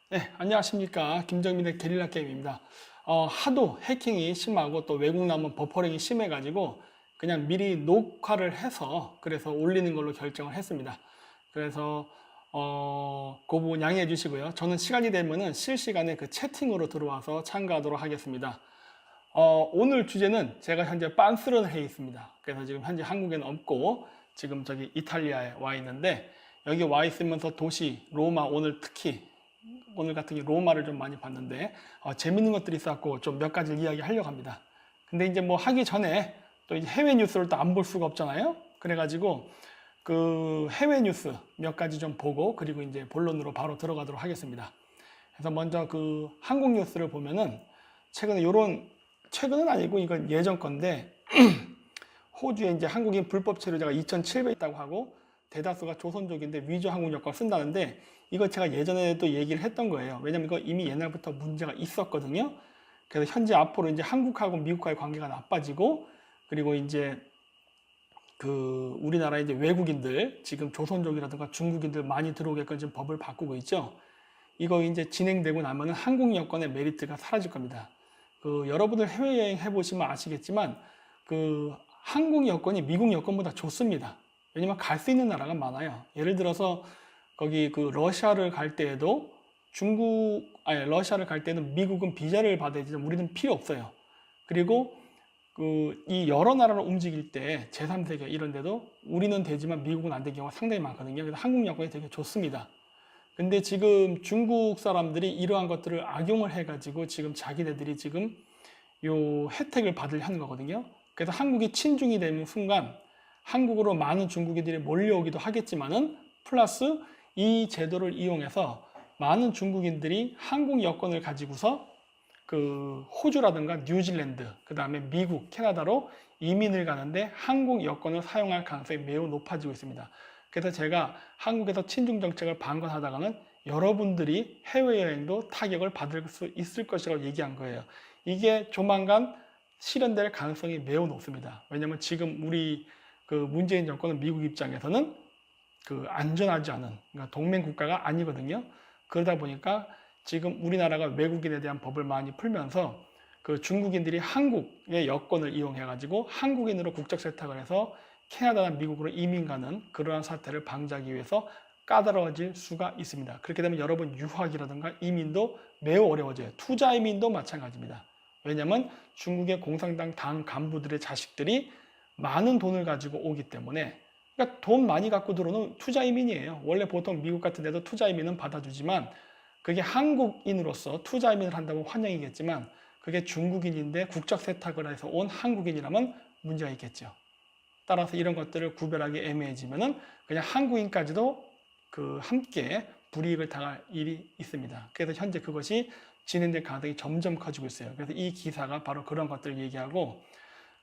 네, 안녕하십니까. 김정민의 게릴라 게임입니다. 하도 해킹이 심하고 또 외국 나면 버퍼링이 심해가지고 그냥 미리 녹화를 해서 그래서 올리는 걸로 결정을 했습니다. 그래서 그 부분 양해해 주시고요. 저는 시간이 되면은 실시간에 그 채팅으로 들어와서 참가하도록 하겠습니다. 오늘 주제는 제가 현재 빤스런해에 있습니다. 그래서 지금 현재 한국에는 없고 지금 저기 이탈리아에 와 있는데 여기 와 있으면서 도시 로마 오늘 특히 오늘 같은 경우 로마를 좀 많이 봤는데 재밌는 것들이 있었고 좀 몇 가지 이야기 하려고 합니다. 근데 이제 뭐 하기 전에 또 이제 해외 뉴스를 또 안 볼 수가 없잖아요. 그래가지고 그 해외 뉴스 몇 가지 좀 보고 그리고 이제 본론으로 바로 들어가도록 하겠습니다. 그래서 먼저 그 한국 뉴스를 보면은 최근에 요런 최근은 아니고 이건 예전 건데 호주에 이제 한국인 불법 체류자가 2,700 있다고 하고 대다수가 조선족인데 위조 한국 여권을 쓴다는데 이거 제가 예전에도 얘기를 했던 거예요. 왜냐면 이거 이미 옛날부터 문제가 있었거든요. 그래서 현재 앞으로 이제 한국하고 미국과의 관계가 나빠지고 그리고 이제 그 우리나라에 이제 외국인들 지금 조선족이라든가 중국인들 많이 들어오게끔 지금 법을 바꾸고 있죠. 이거 이제 진행되고 나면은 한국 여권의 메리트가 사라질 겁니다. 그 여러분들 해외여행 해보시면 아시겠지만 그 한국 여권이 미국 여권보다 좋습니다. 왜냐면 갈 수 있는 나라가 많아요. 예를 들어서 거기 그 러시아를 갈 때에도 러시아를 갈 때는 미국은 비자를 받아야지 우리는 필요 없어요. 그리고 그 이 여러 나라를 움직일 때 제3세계 이런 데도 우리는 되지만 미국은 안 되는 경우가 상당히 많거든요. 그래서 한국 여권이 되게 좋습니다. 근데 지금 중국 사람들이 이러한 것들을 악용을 해가지고 지금 자기네들이 지금 요 혜택을 받으려는 거거든요. 그래서 한국이 친중이 되는 순간 한국으로 많은 중국인들이 몰려오기도 하겠지만은 플러스 이 제도를 이용해서 많은 중국인들이 한국 여권을 가지고서 그 호주라든가 뉴질랜드, 그 다음에 미국, 캐나다로 이민을 가는데 한국 여권을 사용할 가능성이 매우 높아지고 있습니다. 그래서 제가 한국에서 친중 정책을 방관하다가는 여러분들이 해외여행도 타격을 받을 수 있을 것이라고 얘기한 거예요. 이게 조만간 실현될 가능성이 매우 높습니다. 왜냐하면 지금 우리 그 문재인 정권은 미국 입장에서는 그 안전하지 않은 그러니까 동맹 국가가 아니거든요. 그러다 보니까 지금 우리나라가 외국인에 대한 법을 많이 풀면서 그 중국인들이 한국의 여권을 이용해 가지고 한국인으로 국적 세탁을 해서 캐나다나 미국으로 이민 가는 그러한 사태를 방지하기 위해서 까다로워질 수가 있습니다. 그렇게 되면 여러분 유학이라든가 이민도 매우 어려워져요. 투자 이민도 마찬가지입니다. 왜냐하면 중국의 공산당 당 간부들의 자식들이 많은 돈을 가지고 오기 때문에 그러니까 돈 많이 갖고 들어오는 투자 이민이에요. 원래 보통 미국 같은 데도 투자 이민은 받아주지만 그게 한국인으로서 투자 이민을 한다고 환영이겠지만 그게 중국인인데 국적 세탁을 해서 온 한국인이라면 문제가 있겠죠. 따라서 이런 것들을 구별하기 애매해지면은 그냥 한국인까지도 그 함께 불이익을 당할 일이 있습니다. 그래서 현재 그것이 진행될 가능성이 점점 커지고 있어요. 그래서 이 기사가 바로 그런 것들을 얘기하고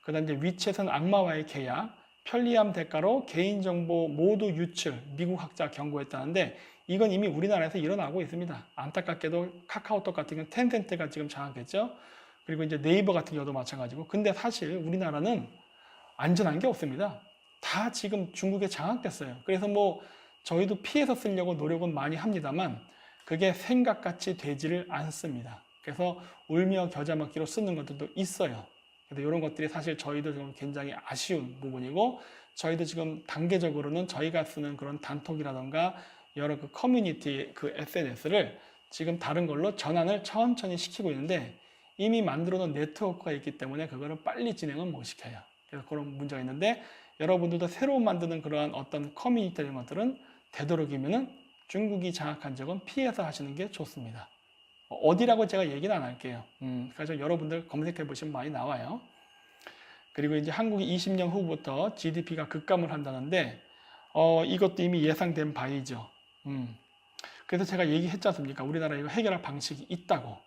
그다음 이제 위챗은 악마와의 계약, 편리함 대가로 개인정보 모두 유출, 미국 학자 경고했다는데 이건 이미 우리나라에서 일어나고 있습니다. 안타깝게도 카카오톡 같은 경우는 텐센트가 지금 장악했죠. 그리고 이제 네이버 같은 경우도 마찬가지고. 근데 사실 우리나라는 안전한 게 없습니다. 다 지금 중국에 장악됐어요. 그래서 뭐 저희도 피해서 쓰려고 노력은 많이 합니다만 그게 생각같이 되지를 않습니다. 그래서 울며 겨자 먹기로 쓰는 것들도 있어요. 그래서 이런 것들이 사실 저희도 지금 굉장히 아쉬운 부분이고 저희도 지금 단계적으로는 저희가 쓰는 그런 단톡이라던가 여러 그 커뮤니티 그 SNS를 지금 다른 걸로 전환을 천천히 시키고 있는데 이미 만들어 놓은 네트워크가 있기 때문에 그거를 빨리 진행은 못 시켜요. 그래서 그런 문제가 있는데 여러분들도 새로 만드는 그러한 어떤 커뮤니티 이런 것들은 되도록이면은 중국이 장악한 적은 피해서 하시는 게 좋습니다. 어디라고 제가 얘기는 안 할게요. 그래서 여러분들 검색해 보시면 많이 나와요. 그리고 이제 한국이 20년 후부터 GDP가 급감을 한다는데 이것도 이미 예상된 바이죠. 그래서 제가 얘기했지 않습니까? 우리나라 이거 해결할 방식이 있다고.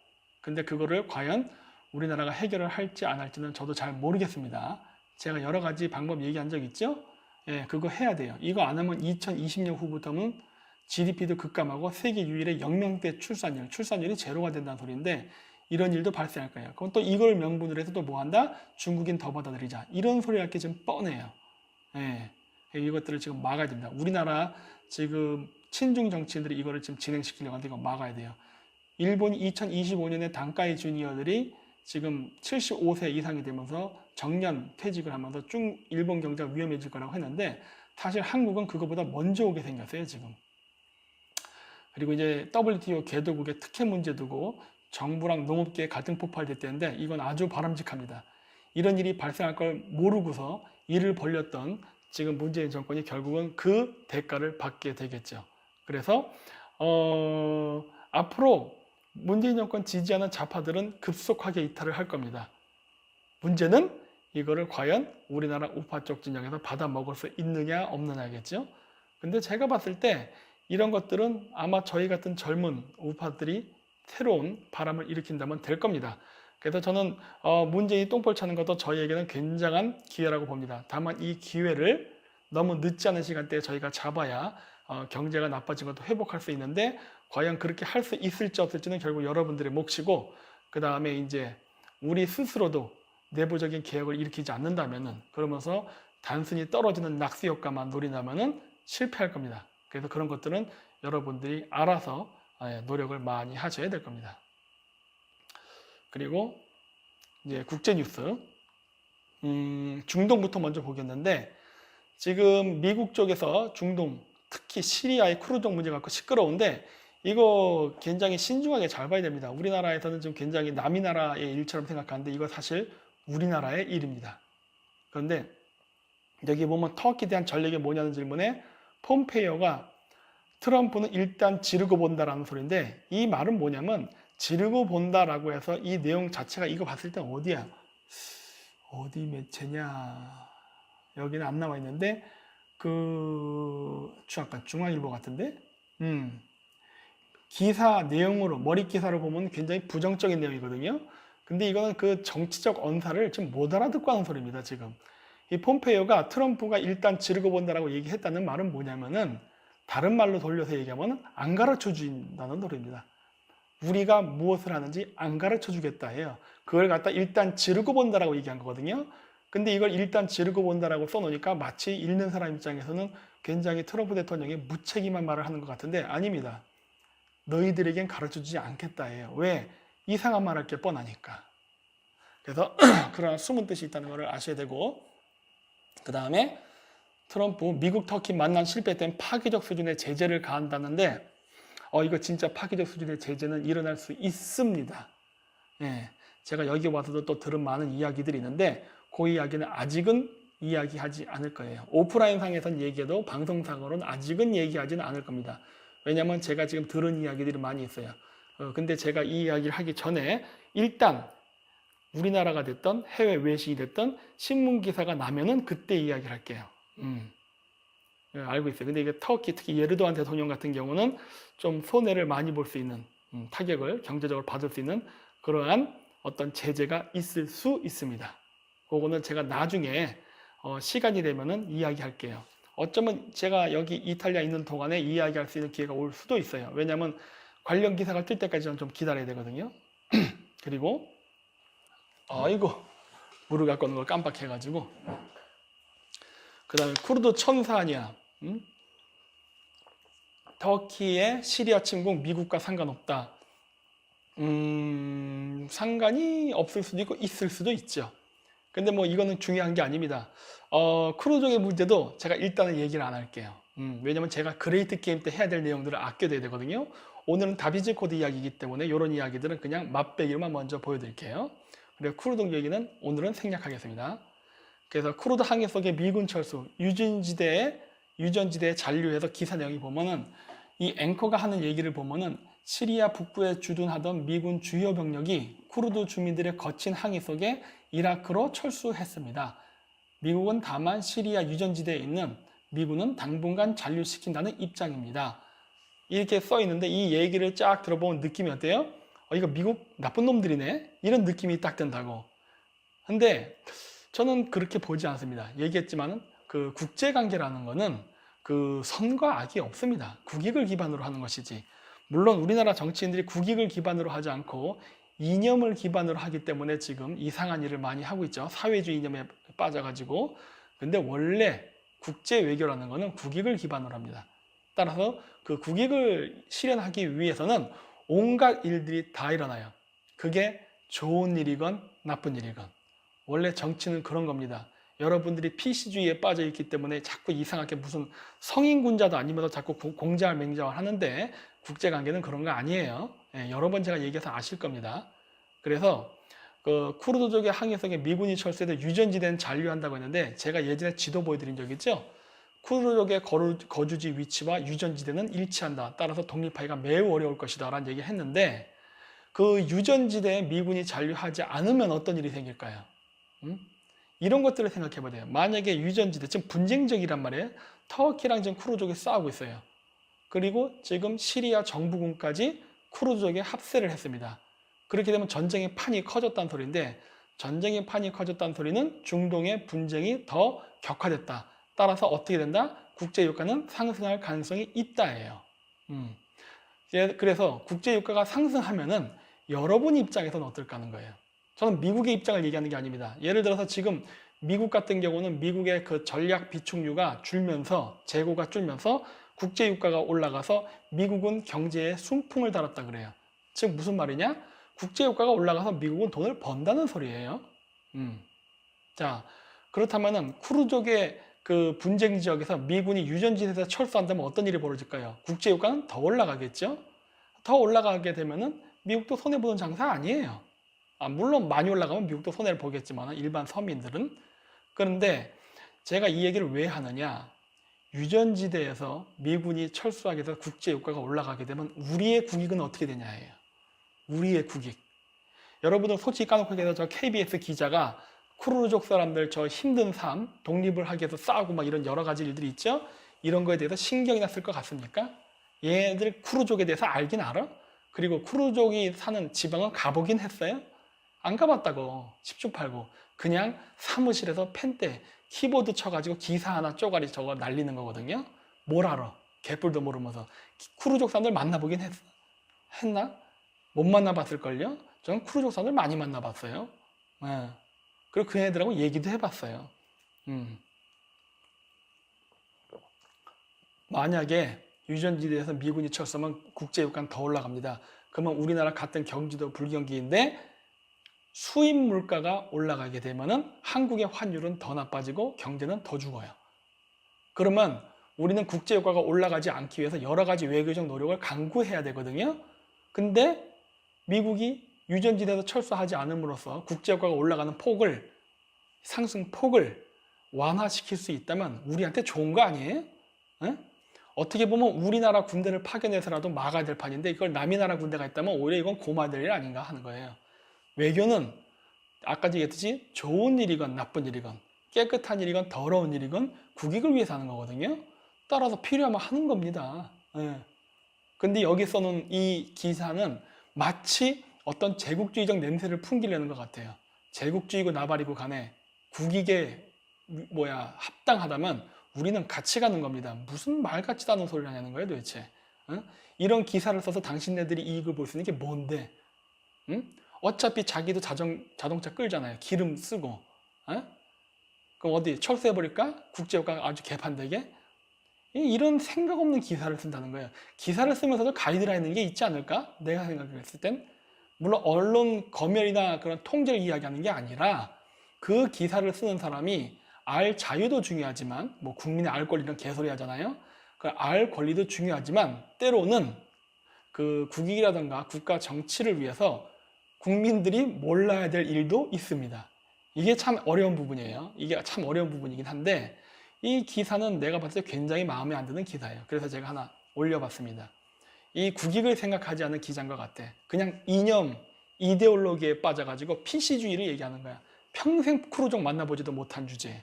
근데 그거를 과연 우리나라가 해결을 할지 안 할지는 저도 잘 모르겠습니다. 제가 여러 가지 방법 얘기한 적 있죠? 예, 그거 해야 돼요. 이거 안 하면 2020년 후부터는 GDP도 급감하고 세계 유일의 0명대 출산율이 제로가 된다는 소리인데 이런 일도 발생할 거예요. 그럼 또 이걸 명분으로 해서 또 뭐 한다? 중국인 더 받아들이자. 이런 소리 할 게 지금 뻔해요. 예, 이것들을 지금 막아야 됩니다. 우리나라 지금 친중 정치인들이 이거를 지금 진행시키려고 하는데 이거 막아야 돼요. 일본이 2025년에 단카이 주니어들이 지금 75세 이상이 되면서 정년 퇴직을 하면서 일본 경제가 위험해질 거라고 했는데 사실 한국은 그거보다 먼저 오게 생겼어요, 지금. 그리고 이제 WTO 개도국의 특혜 문제 두고 정부랑 농업계의 갈등 폭발됐다는데 이건 아주 바람직합니다. 이런 일이 발생할 걸 모르고서 일을 벌렸던 지금 문재인 정권이 결국은 그 대가를 받게 되겠죠. 그래서 앞으로 문재인 정권 지지하는 좌파들은 급속하게 이탈을 할 겁니다. 문제는 이거를 과연 우리나라 우파 쪽 진영에서 받아 먹을 수 있느냐 없느냐겠죠. 근데 제가 봤을 때 이런 것들은 아마 저희 같은 젊은 우파들이 새로운 바람을 일으킨다면 될 겁니다. 그래서 저는 문재인이 똥볼 차는 것도 저희에게는 굉장한 기회라고 봅니다. 다만 이 기회를 너무 늦지 않은 시간대에 저희가 잡아야 경제가 나빠진 것도 회복할 수 있는데 과연 그렇게 할 수 있을지 없을지는 결국 여러분들의 몫이고 그 다음에 이제 우리 스스로도 내부적인 개혁을 일으키지 않는다면은 그러면서 단순히 떨어지는 낙수 효과만 노린다면은 실패할 겁니다. 그래서 그런 것들은 여러분들이 알아서 노력을 많이 하셔야 될 겁니다. 그리고 이제 국제 뉴스 중동부터 먼저 보겠는데 지금 미국 쪽에서 중동 특히 시리아의 쿠르족 문제 갖고 시끄러운데 이거 굉장히 신중하게 잘 봐야 됩니다. 우리나라에서는 지금 굉장히 남이 나라의 일처럼 생각하는데 이거 사실 우리나라의 일입니다. 그런데 여기 보면 터키에 대한 전략이 뭐냐는 질문에 폼페이오가 트럼프는 일단 지르고 본다라는 소리인데 이 말은 뭐냐면 지르고 본다라고 해서 이 내용 자체가 이거 봤을 때 어디야? 어디 매체냐? 여기는 안 나와 있는데 약간 중앙일보 같은데 기사 내용으로 머리 기사를 보면 굉장히 부정적인 내용이거든요. 근데 이거는 그 정치적 언사를 좀 못 알아듣고 하는 소리입니다. 지금 이 폼페이오가 트럼프가 일단 지르고 본다라고 얘기했다는 말은 뭐냐면은 다른 말로 돌려서 얘기하면 안 가르쳐 준다는 소리입니다. 우리가 무엇을 하는지 안 가르쳐 주겠다 해요. 그걸 갖다 일단 지르고 본다라고 얘기한 거거든요. 근데 이걸 일단 지르고 본다라고 써놓으니까 마치 읽는 사람 입장에서는 굉장히 트럼프 대통령이 무책임한 말을 하는 것 같은데 아닙니다. 너희들에겐 가르쳐주지 않겠다 해요. 왜? 이상한 말 할 게 뻔하니까. 그래서 그런 숨은 뜻이 있다는 것을 아셔야 되고 그 다음에 트럼프 미국 터키 만남 실패 땐 파기적 수준의 제재를 가한다는데 이거 진짜 파기적 수준의 제재는 일어날 수 있습니다. 예, 제가 여기 와서도 또 들은 많은 이야기들이 있는데 그 이야기는 아직은 이야기하지 않을 거예요. 오프라인 상에선 얘기해도 방송상으로는 아직은 얘기하지는 않을 겁니다. 왜냐하면 제가 지금 들은 이야기들이 많이 있어요. 근데 제가 이 이야기를 하기 전에 일단 우리나라가 됐던 해외 외신이 됐던 신문 기사가 나면은 그때 이야기를 할게요. 알고 있어요. 근데 이게 터키 특히 예르도안 대통령 같은 경우는 좀 손해를 많이 볼 수 있는 타격을 경제적으로 받을 수 있는 그러한 어떤 제재가 있을 수 있습니다. 그거는 제가 나중에 시간이 되면은 이야기할게요. 어쩌면 제가 여기 이탈리아에 있는 동안에 이야기할 수 있는 기회가 올 수도 있어요. 왜냐하면 관련 기사가 뜰 때까지는 좀 기다려야 되거든요. 그리고 아이고 물을 갖고 오는 걸 깜빡해가지고 그 다음에 쿠르드 천사 아니야. 터키의 시리아 침공 미국과 상관없다. 상관이 없을 수도 있고 있을 수도 있죠. 근데 뭐 이거는 중요한 게 아닙니다. 크루족의 문제도 제가 일단은 얘기를 안 할게요. 왜냐면 제가 그레이트 게임 때 해야 될 내용들을 아껴둬야 되거든요. 오늘은 다비지 코드 이야기이기 때문에 이런 이야기들은 그냥 맛배기로만 먼저 보여드릴게요. 그리고 크루족 얘기는 오늘은 생략하겠습니다. 그래서 크루드 항해 속의 미군 철수, 유전지대에 잔류해서 기사 내용이 보면은 이 앵커가 하는 얘기를 보면은 시리아 북부에 주둔하던 미군 주요 병력이 쿠르드 주민들의 거친 항해 속에 이라크로 철수했습니다. 미국은 다만 시리아 유전지대에 있는 미군은 당분간 잔류시킨다는 입장입니다. 이렇게 써 있는데 이 얘기를 쫙 들어보면 느낌이 어때요? 이거 미국 나쁜 놈들이네? 이런 느낌이 딱 든다고. 근데 저는 그렇게 보지 않습니다. 얘기했지만은 그 국제관계라는 거는 그 선과 악이 없습니다. 국익을 기반으로 하는 것이지. 물론 우리나라 정치인들이 국익을 기반으로 하지 않고 이념을 기반으로 하기 때문에 지금 이상한 일을 많이 하고 있죠. 사회주의 이념에 빠져가지고. 근데 원래 국제 외교라는 거는 국익을 기반으로 합니다. 따라서 그 국익을 실현하기 위해서는 온갖 일들이 다 일어나요. 그게 좋은 일이건 나쁜 일이건. 원래 정치는 그런 겁니다. 여러분들이 PC주의에 빠져 있기 때문에 자꾸 이상하게 무슨 성인군자도 아니면서 자꾸 공자와 맹자와 하는데 국제관계는 그런 거 아니에요. 예, 여러 번 제가 얘기해서 아실 겁니다. 그래서 그 쿠르드족의 항해성에 미군이 철수해서 유전지대는 잔류한다고 했는데 제가 예전에 지도 보여드린 적 있죠. 쿠르드족의 거주지 위치와 유전지대는 일치한다. 따라서 독립하기가 매우 어려울 것이다 라는 얘기를 했는데 그 유전지대에 미군이 잔류하지 않으면 어떤 일이 생길까요? 이런 것들을 생각해 봐야 돼요. 만약에 유전지대, 지금 분쟁적이란 말이에요. 터키랑 지금 쿠르드족이 싸우고 있어요. 그리고 지금 시리아 정부군까지 쿠르드족에 합세를 했습니다. 그렇게 되면 전쟁의 판이 커졌다는 소리인데 전쟁의 판이 커졌다는 소리는 중동의 분쟁이 더 격화됐다. 따라서 어떻게 된다? 국제유가는 상승할 가능성이 있다예요. 그래서 국제유가가 상승하면은 여러분 입장에서는 어떨까 하는 거예요. 저는 미국의 입장을 얘기하는 게 아닙니다. 예를 들어서 지금 미국 같은 경우는 미국의 그 전략 비축유가 줄면서 재고가 줄면서 국제유가가 올라가서 미국은 경제에 순풍을 달았다 그래요. 즉 무슨 말이냐? 국제유가가 올라가서 미국은 돈을 번다는 소리예요. 자, 그렇다면은 쿠르족의 그 분쟁 지역에서 미군이 유전지대에서 철수한다면 어떤 일이 벌어질까요? 국제유가는 더 올라가겠죠? 더 올라가게 되면은 미국도 손해보는 장사 아니에요. 물론 많이 올라가면 미국도 손해를 보겠지만 일반 서민들은. 그런데 제가 이 얘기를 왜 하느냐? 유전지대에서 미군이 철수하게 돼서 국제유가가 올라가게 되면 우리의 국익은 어떻게 되냐예요. 우리의 국익. 여러분들 솔직히 까놓고 얘기해서 저 KBS 기자가 쿠르드족 사람들 저 힘든 삶, 독립을 하기 위해서 싸우고 막 이런 여러 가지 일들이 있죠? 이런 거에 대해서 신경이나 쓸 것 같습니까? 얘들 쿠르족에 대해서 알긴 알아? 그리고 쿠르족이 사는 지방은 가보긴 했어요? 안 가봤다고. 10중 8구. 그냥 사무실에서 펜대, 키보드 쳐가지고 기사 하나 쪼가리 저거 날리는 거거든요. 뭘 알아? 개뿔도 모르면서. 쿠르족 사람들 만나보긴 했나? 못 만나봤을걸요? 저는 쿠르족 사람들 많이 만나봤어요. 네. 그리고 그 애들하고 얘기도 해봤어요. 만약에 유전지대에서 미군이 철수하면 국제유가는 더 올라갑니다. 그러면 우리나라 같은 경기도 불경기인데 수입 물가가 올라가게 되면은 한국의 환율은 더 나빠지고 경제는 더 죽어요. 그러면 우리는 국제유가가 올라가지 않기 위해서 여러 가지 외교적 노력을 강구해야 되거든요. 근데 미국이 유전지대에서 철수하지 않음으로써 국제유가가 올라가는 폭을, 상승폭을 완화시킬 수 있다면 우리한테 좋은 거 아니에요? 에? 어떻게 보면 우리나라 군대를 파견해서라도 막아야 될 판인데 이걸 남의 나라 군대가 있다면 오히려 이건 고마워야 될 일 아닌가 하는 거예요. 외교는 아까 얘기했듯이 좋은 일이건 나쁜 일이건 깨끗한 일이건 더러운 일이건 국익을 위해서 하는 거거든요. 따라서 필요하면 하는 겁니다. 예. 근데 여기서는 이 기사는 마치 어떤 제국주의적 냄새를 풍기려는 것 같아요. 제국주의고 나발이고 간에 국익에 합당하다면 우리는 같이 가는 겁니다. 무슨 말 같지도 않은 소리를 하냐는 거예요 도대체. 응? 이런 기사를 써서 당신네들이 이익을 볼 수 있는 게 뭔데? 응? 어차피 자기도 자동차 끌잖아요. 기름 쓰고. 그럼 어디 철수해버릴까? 국제유가가 아주 개판되게? 이런 생각 없는 기사를 쓴다는 거예요. 기사를 쓰면서도 가이드라인인 게 있지 않을까? 내가 생각했을 땐. 물론 언론 검열이나 그런 통제를 이야기하는 게 아니라 그 기사를 쓰는 사람이 알 자유도 중요하지만 뭐 국민의 알 권리는 개소리 하잖아요. 그 알 권리도 중요하지만 때로는 그 국익이라든가 국가 정치를 위해서 국민들이 몰라야 될 일도 있습니다. 이게 참 어려운 부분이에요. 이게 참 어려운 부분이긴 한데 이 기사는 내가 봤을 때 굉장히 마음에 안 드는 기사예요. 그래서 제가 하나 올려봤습니다. 이 국익을 생각하지 않는 기자인 것 같아. 그냥 이념, 이데올로기에 빠져가지고 PC주의를 얘기하는 거야. 평생 쿠르족 만나보지도 못한 주제.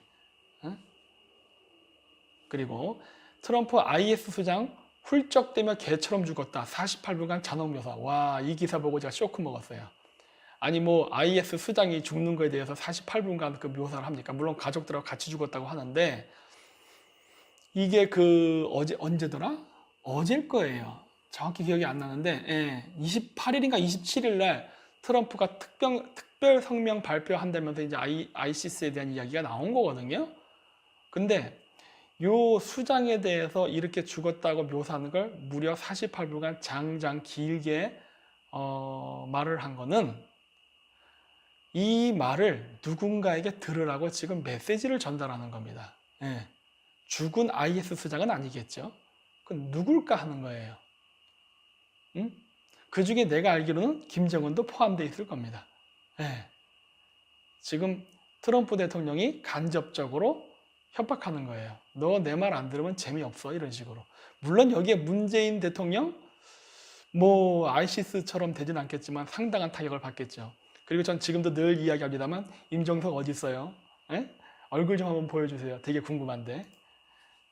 그리고 트럼프 IS 수장 훌쩍대며 개처럼 죽었다. 48분간 잔혹 묘사. 와, 이 기사 보고 제가 쇼크 먹었어요. 아니 뭐 IS 수장이 죽는 거에 대해서 48분간 그 묘사를 합니까? 물론 가족들하고 같이 죽었다고 하는데 이게 그 언제더라? 어제일 거예요. 정확히 기억이 안 나는데 28일인가 27일 날 트럼프가 특별 성명 발표한다면서 이제 ISIS에 대한 이야기가 나온 거거든요. 근데 요 수장에 대해서 이렇게 죽었다고 묘사하는 걸 무려 48분간 장장 길게 말을 한 거는 이 말을 누군가에게 들으라고 지금 메시지를 전달하는 겁니다. 예. 죽은 IS 수장은 아니겠죠. 그건 누굴까 하는 거예요. 응? 그 중에 내가 알기로는 김정은도 포함되어 있을 겁니다. 예. 지금 트럼프 대통령이 간접적으로 협박하는 거예요. 너 내 말 안 들으면 재미없어. 이런 식으로. 물론 여기에 문재인 대통령 뭐 아이시스처럼 되진 않겠지만 상당한 타격을 받겠죠. 그리고 전 지금도 늘 이야기합니다만 임종석 어디 있어요? 예? 얼굴 좀 한번 보여주세요. 되게 궁금한데.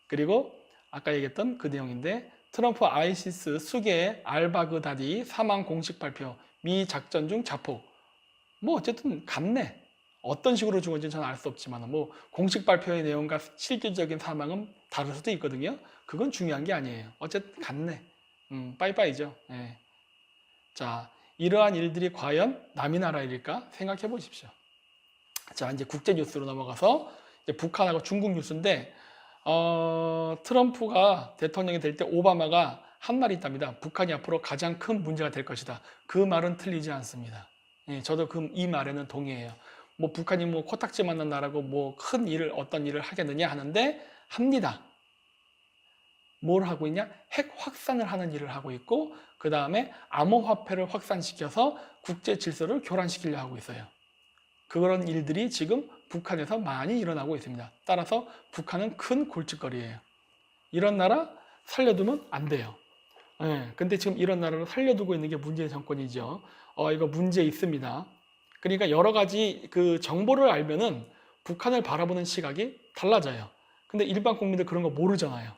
그리고 아까 얘기했던 그 내용인데 트럼프 아이시스 수계 알바그다디 사망 공식 발표 미 작전 중 자폭 뭐 어쨌든 같네. 어떤 식으로 죽은지는 저는 알 수 없지만 뭐 공식 발표의 내용과 실질적인 사망은 다를 수도 있거든요. 그건 중요한 게 아니에요. 어쨌든 같네. 빠이빠이죠. 예. 자, 이러한 일들이 과연 남의 나라 일일까 생각해 보십시오. 자, 이제 국제 뉴스로 넘어가서 이제 북한하고 중국 뉴스인데 트럼프가 대통령이 될 때 오바마가 한 말이 있답니다. 북한이 앞으로 가장 큰 문제가 될 것이다. 그 말은 틀리지 않습니다. 예, 저도 이 말에는 동의해요. 뭐 북한이 뭐 코딱지 맞는 나라고 뭐 큰 일을 어떤 일을 하겠느냐 하는데 합니다. 뭘 하고 있냐? 핵 확산을 하는 일을 하고 있고 그 다음에 암호화폐를 확산시켜서 국제 질서를 교란시키려 하고 있어요. 그런 일들이 지금 북한에서 많이 일어나고 있습니다. 따라서 북한은 큰 골칫거리예요. 이런 나라 살려두면 안 돼요. 예, 근데 지금 이런 나라를 살려두고 있는 게 문재인 정권이죠. 이거 문제 있습니다. 그러니까 여러 가지 그 정보를 알면은 북한을 바라보는 시각이 달라져요. 근데 일반 국민들 그런 거 모르잖아요.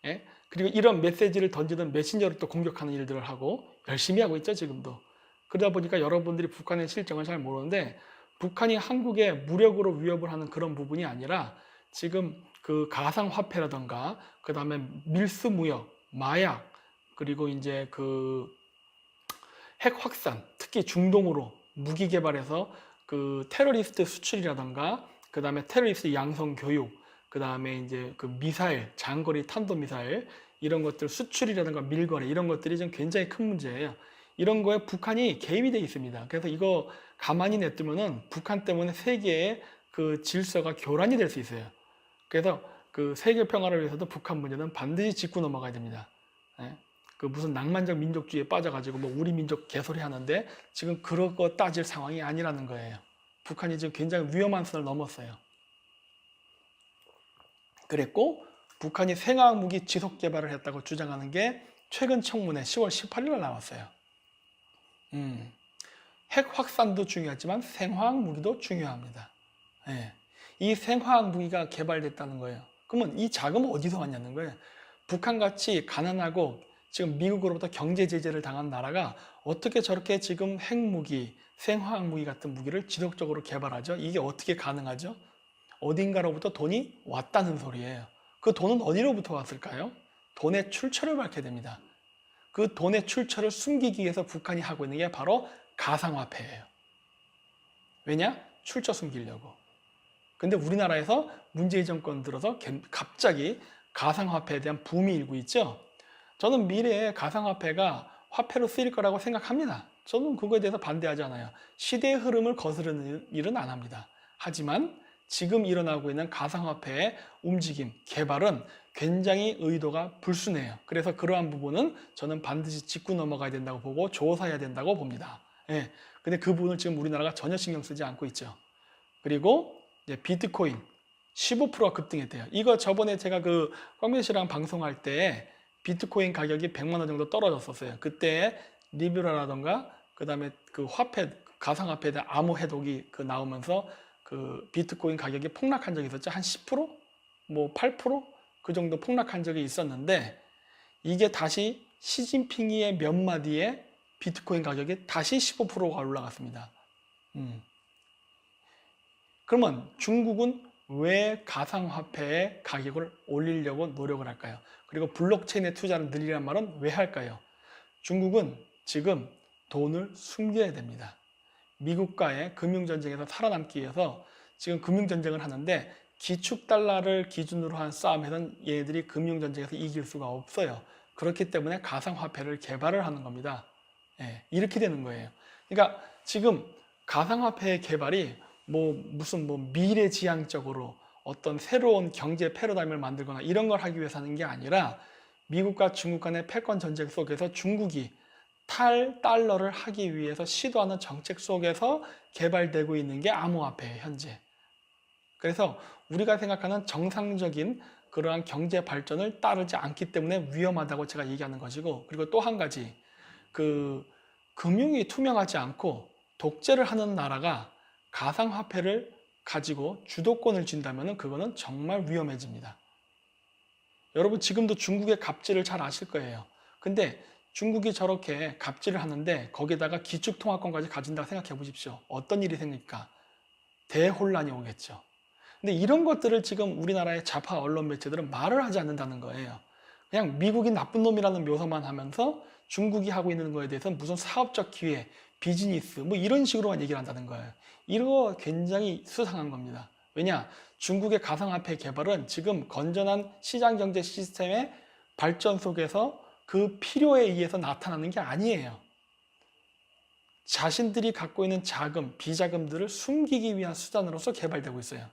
예? 그리고 이런 메시지를 던지는 메신저를 또 공격하는 일들을 하고 열심히 하고 있죠, 지금도. 그러다 보니까 여러분들이 북한의 실정을 잘 모르는데 북한이 한국에 무력으로 위협을 하는 그런 부분이 아니라 지금 그 가상화폐라던가 그 다음에 밀수무역, 마약, 그리고 이제 그 핵 확산, 특히 중동으로 무기 개발해서 그 테러리스트 수출이라던가 그 다음에 테러리스트 양성 교육, 그 다음에 이제 그 미사일, 장거리 탄도 미사일 이런 것들 수출이라든가 밀거래 이런 것들이 좀 굉장히 큰 문제예요. 이런 거에 북한이 개입이 돼 있습니다. 그래서 이거 가만히 냅두면은 북한 때문에 세계의 그 질서가 교란이 될 수 있어요. 그래서 그 세계 평화를 위해서도 북한 문제는 반드시 짚고 넘어가야 됩니다. 네? 그 무슨 낭만적 민족주의에 빠져가지고 뭐 우리 민족 개소리 하는데 지금 그런 거 따질 상황이 아니라는 거예요. 북한이 지금 굉장히 위험한 선을 넘었어요. 그랬고 북한이 생화학 무기 지속 개발을 했다고 주장하는 게 최근 청문회 10월 18일 나왔어요. 핵 확산도 중요하지만 생화학 무기도 중요합니다. 예. 이 생화학 무기가 개발됐다는 거예요. 그러면 이 자금은 어디서 왔냐는 거예요. 북한같이 가난하고 지금 미국으로부터 경제 제재를 당한 나라가 어떻게 저렇게 지금 핵무기, 생화학 무기 같은 무기를 지속적으로 개발하죠? 이게 어떻게 가능하죠? 어딘가로부터 돈이 왔다는 소리예요. 그 돈은 어디로부터 왔을까요? 돈의 출처를 밝혀야 됩니다. 그 돈의 출처를 숨기기 위해서 북한이 하고 있는 게 바로 가상화폐예요. 왜냐? 출처 숨기려고. 근데 우리나라에서 문재인 정권 들어서 갑자기 가상화폐에 대한 붐이 일고 있죠. 저는 미래에 가상화폐가 화폐로 쓰일 거라고 생각합니다. 저는 그거에 대해서 반대하지 않아요. 시대의 흐름을 거스르는 일은 안 합니다. 하지만 지금 일어나고 있는 가상화폐의 움직임, 개발은 굉장히 의도가 불순해요. 그래서 그러한 부분은 저는 반드시 짚고 넘어가야 된다고 보고 조사해야 된다고 봅니다. 예. 근데 그 부분을 지금 우리나라가 전혀 신경 쓰지 않고 있죠. 그리고 이제 비트코인 15%가 급등했대요. 이거 저번에 제가 그 꽝민 씨랑 방송할 때 비트코인 가격이 100만 원 정도 떨어졌었어요. 그때 리뷰라라던가 그다음에 그 화폐 가상화폐에 대한 암호 해독이 그 나오면서 그 비트코인 가격이 폭락한 적이 있었죠. 한 10%? 뭐 8%그 정도 폭락한 적이 있었는데 이게 다시 시진핑의 몇 마디에 비트코인 가격이 다시 15%가 올라갔습니다. 그러면 중국은 왜 가상화폐의 가격을 올리려고 노력을 할까요? 그리고 블록체인의 투자를 늘리란 말은 왜 할까요? 중국은 지금 돈을 숨겨야 됩니다. 미국과의 금융전쟁에서 살아남기 위해서 지금 금융전쟁을 하는데 기축달러를 기준으로 한 싸움에서는 얘네들이 금융전쟁에서 이길 수가 없어요. 그렇기 때문에 가상화폐를 개발을 하는 겁니다. 예, 이렇게 되는 거예요. 그러니까 지금 가상화폐의 개발이 무슨 미래지향적으로 어떤 새로운 경제 패러다임을 만들거나 이런 걸 하기 위해서 하는 게 아니라 미국과 중국 간의 패권 전쟁 속에서 중국이 탈달러를 하기 위해서 시도하는 정책 속에서 개발되고 있는 게 암호화폐예요, 현재. 그래서 우리가 생각하는 정상적인 그러한 경제 발전을 따르지 않기 때문에 위험하다고 제가 얘기하는 것이고, 그리고 또 한 가지, 금융이 투명하지 않고 독재를 하는 나라가 가상화폐를 가지고 주도권을 쥔다면 그거는 정말 위험해집니다. 여러분 지금도 중국의 갑질을 잘 아실 거예요. 근데 중국이 저렇게 갑질을 하는데 거기다가 기축통화권까지 가진다고 생각해 보십시오. 어떤 일이 생길까? 대혼란이 오겠죠. 근데 이런 것들을 지금 우리나라의 좌파 언론 매체들은 말을 하지 않는다는 거예요. 그냥 미국이 나쁜 놈이라는 묘사만 하면서 중국이 하고 있는 거에 대해서 무슨 사업적 기회, 비즈니스 이런 식으로만 얘기를 한다는 거예요. 이거 굉장히 수상한 겁니다. 왜냐? 중국의 가상화폐 개발은 지금 건전한 시장경제 시스템의 발전 속에서 그 필요에 의해서 나타나는 게 아니에요. 자신들이 갖고 있는 자금, 비자금들을 숨기기 위한 수단으로서 개발되고 있어요.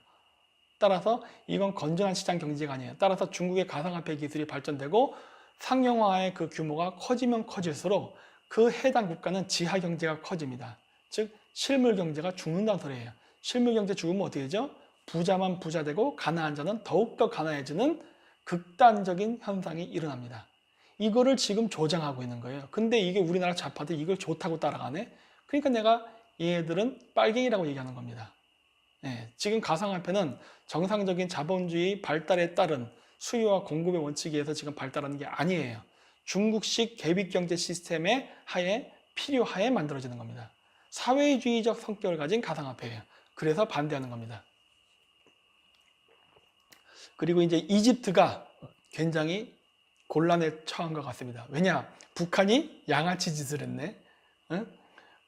따라서 이건 건전한 시장 경제가 아니에요. 따라서 중국의 가상화폐 기술이 발전되고 상용화의 그 규모가 커지면 커질수록 그 해당 국가는 지하 경제가 커집니다. 즉 실물 경제가 죽는다는 소리예요. 실물 경제 죽으면 어떻게 되죠? 부자만 부자되고 가난한 자는 더욱더 가난해지는 극단적인 현상이 일어납니다. 이거를 지금 조장하고 있는 거예요. 근데 이게 우리나라 좌파들이 이걸 좋다고 따라가네? 그러니까 내가 얘들은 빨갱이라고 얘기하는 겁니다. 네, 지금 가상화폐는 정상적인 자본주의 발달에 따른 수요와 공급의 원칙에 의해서 지금 발달하는 게 아니에요. 중국식 계획경제 시스템의 하에 필요하에 만들어지는 겁니다. 사회주의적 성격을 가진 가상화폐예요. 그래서 반대하는 겁니다. 그리고 이제 이집트가 굉장히 곤란에 처한 것 같습니다. 왜냐? 북한이 양아치 짓을 했네. 응?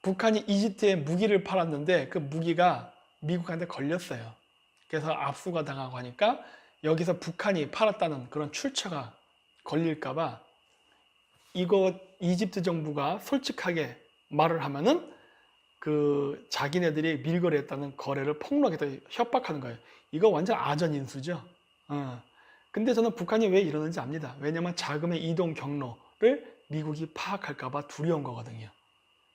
북한이 이집트에 무기를 팔았는데 그 무기가 미국한테 걸렸어요. 그래서 압수가 당하고 하니까 여기서 북한이 팔았다는 그런 출처가 걸릴까봐 이거 이집트 정부가 솔직하게 말을 하면은 그 자기네들이 밀거래했다는 거래를 폭로하겠다 협박하는 거예요. 이거 완전 아전인수죠. 근데 저는 북한이 왜 이러는지 압니다. 왜냐면 자금의 이동 경로를 미국이 파악할까봐 두려운 거거든요.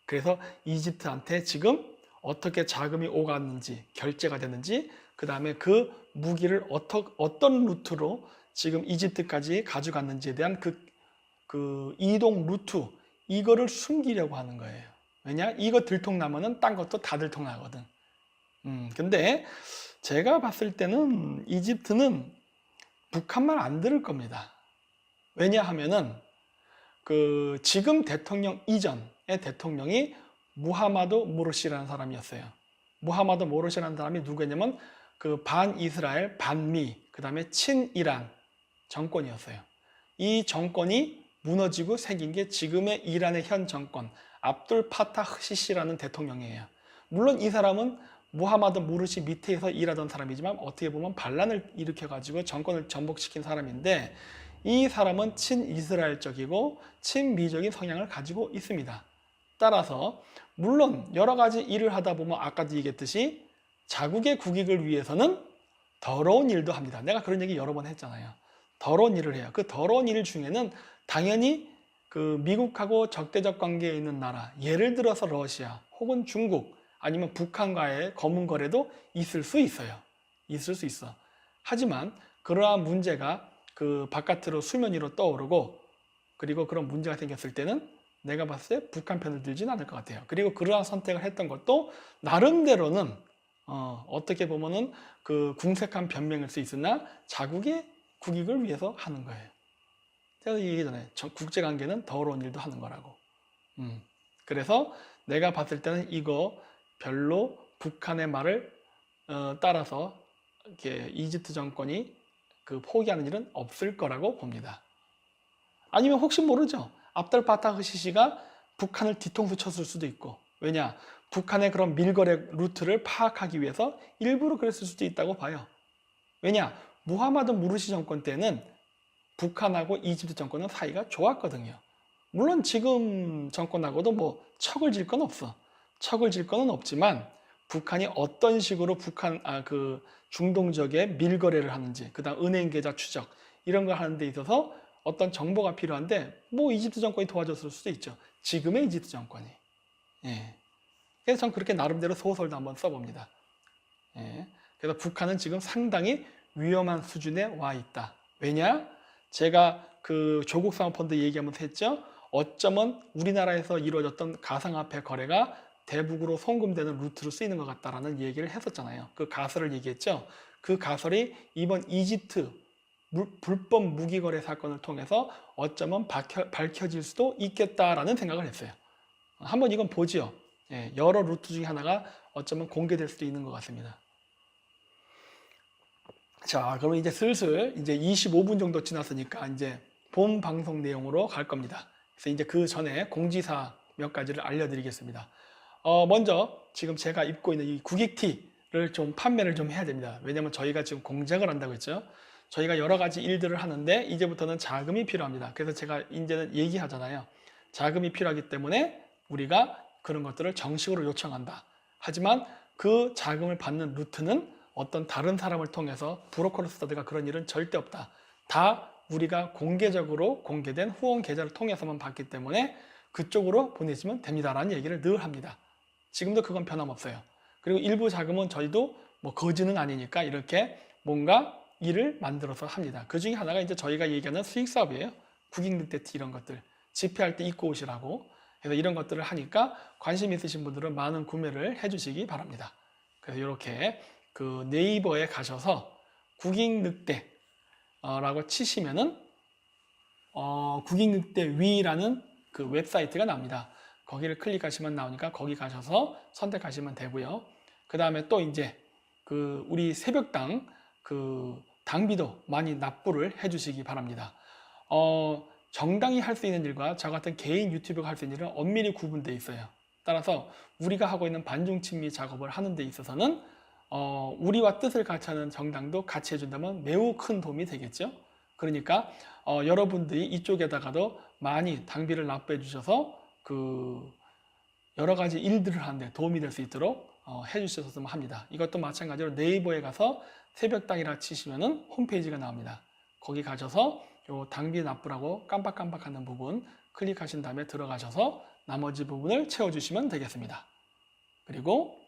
그래서 이집트한테 지금 어떻게 자금이 오갔는지, 결제가 됐는지, 그 다음에 그 무기를 어떤 루트로 지금 이집트까지 가져갔는지에 대한 그 이동 루트, 이거를 숨기려고 하는 거예요. 왜냐? 이거 들통나면은 딴 것도 다 들통나거든. 근데 제가 봤을 때는 이집트는 북한만 안 들을 겁니다. 왜냐하면은 그 지금 대통령 이전의 대통령이 무하마드 모르시라는 사람이었어요. 무하마드 모르시라는 사람이 누구냐면 그 반이스라엘, 반미, 그 다음에 친이란 정권이었어요. 이 정권이 무너지고 생긴 게 지금의 이란의 현 정권, 압둘 파타흐 시시라는 대통령이에요. 물론 이 사람은 무하마드 모르시 밑에서 일하던 사람이지만 어떻게 보면 반란을 일으켜가지고 정권을 전복시킨 사람인데 이 사람은 친이스라엘적이고 친미적인 성향을 가지고 있습니다. 따라서 물론 여러 가지 일을 하다 보면 아까도 얘기했듯이 자국의 국익을 위해서는 더러운 일도 합니다. 내가 그런 얘기 여러 번 했잖아요. 더러운 일을 해요. 그 더러운 일 중에는 당연히 그 미국하고 적대적 관계에 있는 나라, 예를 들어서 러시아 혹은 중국 아니면 북한과의 검은 거래도 있을 수 있어요. 있을 수 있어. 하지만 그러한 문제가 그 바깥으로 수면 위로 떠오르고 그리고 그런 문제가 생겼을 때는 내가 봤을 때 북한 편을 들진 않을 것 같아요. 그리고 그러한 선택을 했던 것도 나름대로는 어떻게 보면은 그 궁색한 변명일 수 있으나 자국의 국익을 위해서 하는 거예요. 제가 얘기했잖아요. 국제관계는 더러운 일도 하는 거라고. 그래서 내가 봤을 때는 이거 별로 북한의 말을 따라서 이렇게 이집트 정권이 그 포기하는 일은 없을 거라고 봅니다. 아니면 혹시 모르죠. 압달 파타흐 시시가 북한을 뒤통수 쳤을 수도 있고. 왜냐? 북한의 그런 밀거래 루트를 파악하기 위해서 일부러 그랬을 수도 있다고 봐요. 왜냐? 무하마드 무르시 정권 때는 북한하고 이집트 정권은 사이가 좋았거든요. 물론 지금 정권하고도 뭐 척을 질 건 없어. 척을 질 거는 없지만 북한이 어떤 식으로 그 중동 지역에 밀거래를 하는지, 그다음 은행 계좌 추적 이런 걸 하는 데 있어서 어떤 정보가 필요한데 뭐 이집트 정권이 도와줬을 수도 있죠. 지금의 이집트 정권이. 예. 그래서 전 그렇게 나름대로 소설도 한번 써봅니다. 예. 그래서 북한은 지금 상당히 위험한 수준에 와 있다. 왜냐? 제가 그 조국 사모펀드 얘기하면서 했죠. 어쩌면 우리나라에서 이루어졌던 가상화폐 거래가 대북으로 송금되는 루트로 쓰이는 것 같다라는 얘기를 했었잖아요. 그 가설을 얘기했죠. 그 가설이 이번 이집트 불법 무기 거래 사건을 통해서 어쩌면 밝혀질 수도 있겠다라는 생각을 했어요. 한번 이건 보지요. 예, 여러 루트 중에 하나가 어쩌면 공개될 수도 있는 것 같습니다. 자, 그러면 이제 슬슬 이제 25분 정도 지났으니까 이제 본 방송 내용으로 갈 겁니다. 그래서 이제 그 전에 공지사 몇 가지를 알려드리겠습니다. 먼저 지금 제가 입고 있는 이 국익티를 좀 판매를 좀 해야 됩니다. 왜냐면 저희가 지금 공작을 한다고 했죠. 저희가 여러 가지 일들을 하는데 이제부터는 자금이 필요합니다. 그래서 제가 이제는 얘기하잖아요. 자금이 필요하기 때문에 우리가 그런 것들을 정식으로 요청한다. 하지만 그 자금을 받는 루트는 어떤 다른 사람을 통해서 브로커로서가 그런 일은 절대 없다. 다 우리가 공개적으로 공개된 후원 계좌를 통해서만 받기 때문에 그쪽으로 보내시면 됩니다라는 얘기를 늘 합니다. 지금도 그건 변함없어요. 그리고 일부 자금은 저희도 뭐 거지는 아니니까 이렇게 뭔가 일을 만들어서 합니다. 그 중에 하나가 이제 저희가 얘기하는 수익 사업이에요. 국익늑대티 이런 것들 집회할 때 입고 오시라고. 그래서 이런 것들을 하니까 관심 있으신 분들은 많은 구매를 해주시기 바랍니다. 그래서 이렇게 그 네이버에 가셔서 국익늑대라고 치시면은 국익늑대위라는 그 웹사이트가 나옵니다. 거기를 클릭하시면 나오니까 거기 가셔서 선택하시면 되고요. 그 다음에 또 이제 그 우리 새벽당 그 당비도 많이 납부를 해주시기 바랍니다. 정당이 할 수 있는 일과 저 같은 개인 유튜버가 할 수 있는 일은 엄밀히 구분되어 있어요. 따라서 우리가 하고 있는 반중친미 작업을 하는 데 있어서는 우리와 뜻을 같이 하는 정당도 같이 해준다면 매우 큰 도움이 되겠죠. 그러니까 여러분들이 이쪽에다가도 많이 당비를 납부해 주셔서 그 여러 가지 일들을 하는데 도움이 될 수 있도록 해주셨으면 합니다. 이것도 마찬가지로 네이버에 가서 새벽당이라 치시면은 홈페이지가 나옵니다. 거기 가셔서 요 당비 납부라고 깜빡깜빡하는 부분 클릭하신 다음에 들어가셔서 나머지 부분을 채워주시면 되겠습니다. 그리고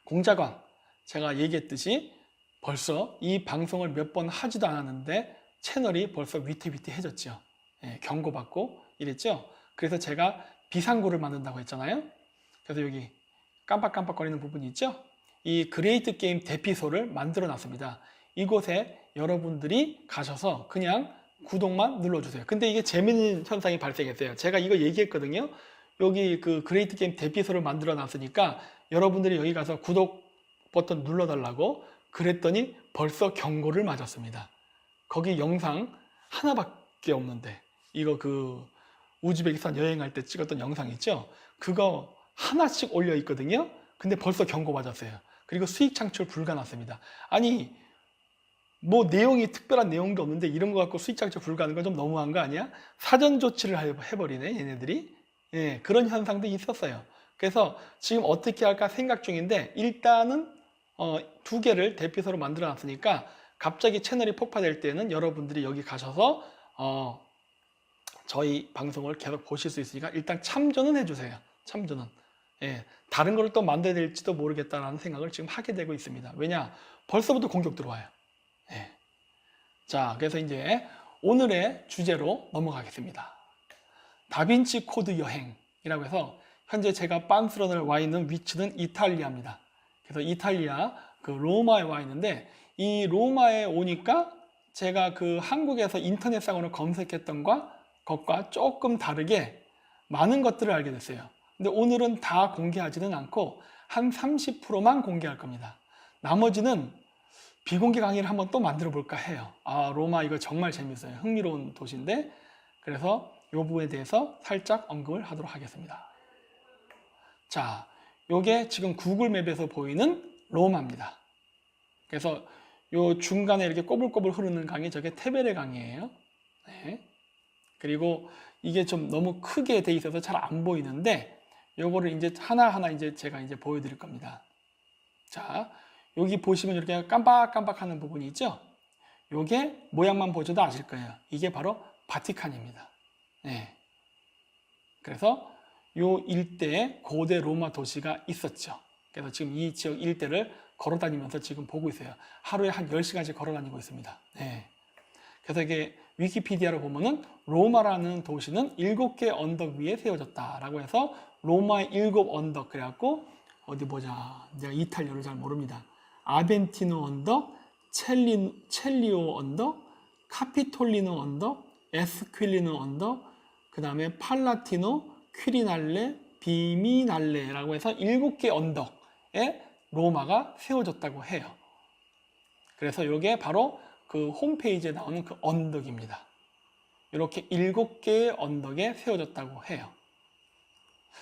공자광 제가 얘기했듯이 벌써 이 방송을 몇 번 하지도 않았는데 채널이 벌써 위태위태해졌죠. 예, 경고받고 이랬죠. 그래서 제가 비상구를 만든다고 했잖아요. 그래서 여기 깜빡깜빡거리는 부분이 있죠. 이 그레이트 게임 대피소를 만들어 놨습니다. 이곳에 여러분들이 가셔서 그냥 구독만 눌러주세요. 근데 이게 재밌는 현상이 발생했어요. 제가 이거 얘기했거든요. 여기 그 그레이트 게임 대피소를 만들어 놨으니까 여러분들이 여기 가서 구독 버튼 눌러달라고 그랬더니 벌써 경고를 맞았습니다. 거기 영상 하나밖에 없는데 이거 그 우즈베키스탄 여행할 때 찍었던 영상 있죠? 그거 하나씩 올려 있거든요. 근데 벌써 경고 받았어요. 그리고 수익 창출 불가 났습니다. 아니 뭐 내용이 특별한 내용도 없는데 이런 거 갖고 수익 창출 불가하는 건 좀 너무한 거 아니야? 사전 조치를 해버리네 얘네들이. 예, 그런 현상도 있었어요. 그래서 지금 어떻게 할까 생각 중인데 일단은 두 개를 대피소로 만들어 놨으니까 갑자기 채널이 폭파될 때는 여러분들이 여기 가셔서 저희 방송을 계속 보실 수 있으니까 일단 참조는 해주세요. 참조는. 예, 다른 걸 또 만들어야 될지도 모르겠다라는 생각을 지금 하게 되고 있습니다. 왜냐? 벌써부터 공격 들어와요. 예. 자, 그래서 이제 오늘의 주제로 넘어가겠습니다. 다빈치 코드 여행이라고 해서 현재 제가 빤스런을 와 있는 위치는 이탈리아입니다. 그래서 이탈리아 그 로마에 와 있는데 이 로마에 오니까 제가 그 한국에서 인터넷상으로 검색했던 것과 조금 다르게 많은 것들을 알게 됐어요. 근데 오늘은 다 공개하지는 않고 한 30%만 공개할 겁니다. 나머지는 비공개 강의를 한번 또 만들어 볼까 해요. 로마 이거 정말 재밌어요. 흥미로운 도시인데 그래서 이 부분에 대해서 살짝 언급을 하도록 하겠습니다. 자, 요게 지금 구글 맵에서 보이는 로마입니다. 그래서 요 중간에 이렇게 꼬불꼬불 흐르는 강이 저게 테베레 강이에요. 네. 그리고 이게 좀 너무 크게 돼 있어서 잘 안 보이는데 요거를 이제 하나하나 이제 제가 이제 보여드릴 겁니다. 자, 여기 보시면 이렇게 깜빡깜빡하는 부분이 있죠? 요게 모양만 보셔도 아실 거예요. 이게 바로 바티칸입니다. 네. 그래서 요 일대에 고대 로마 도시가 있었죠. 그래서 지금 이 지역 일대를 걸어 다니면서 지금 보고 있어요. 하루에 한 10시간씩 걸어 다니고 있습니다. 네. 그래서 이게 위키피디아로 보면은 로마라는 도시는 7개 언덕 위에 세워졌다라고 해서 로마의 7 언덕, 그래갖고 어디 보자. 내가 이탈리아를 잘 모릅니다. 아벤티노 언덕, 첼리오 언덕, 카피톨리노 언덕, 에스퀼리노 언덕, 그 다음에 팔라티노, 퀴리날레, 비미날레라고 해서 7개 언덕에 로마가 세워졌다고 해요. 그래서 이게 바로 그 홈페이지에 나오는 그 언덕입니다. 이렇게 7개의 언덕에 세워졌다고 해요.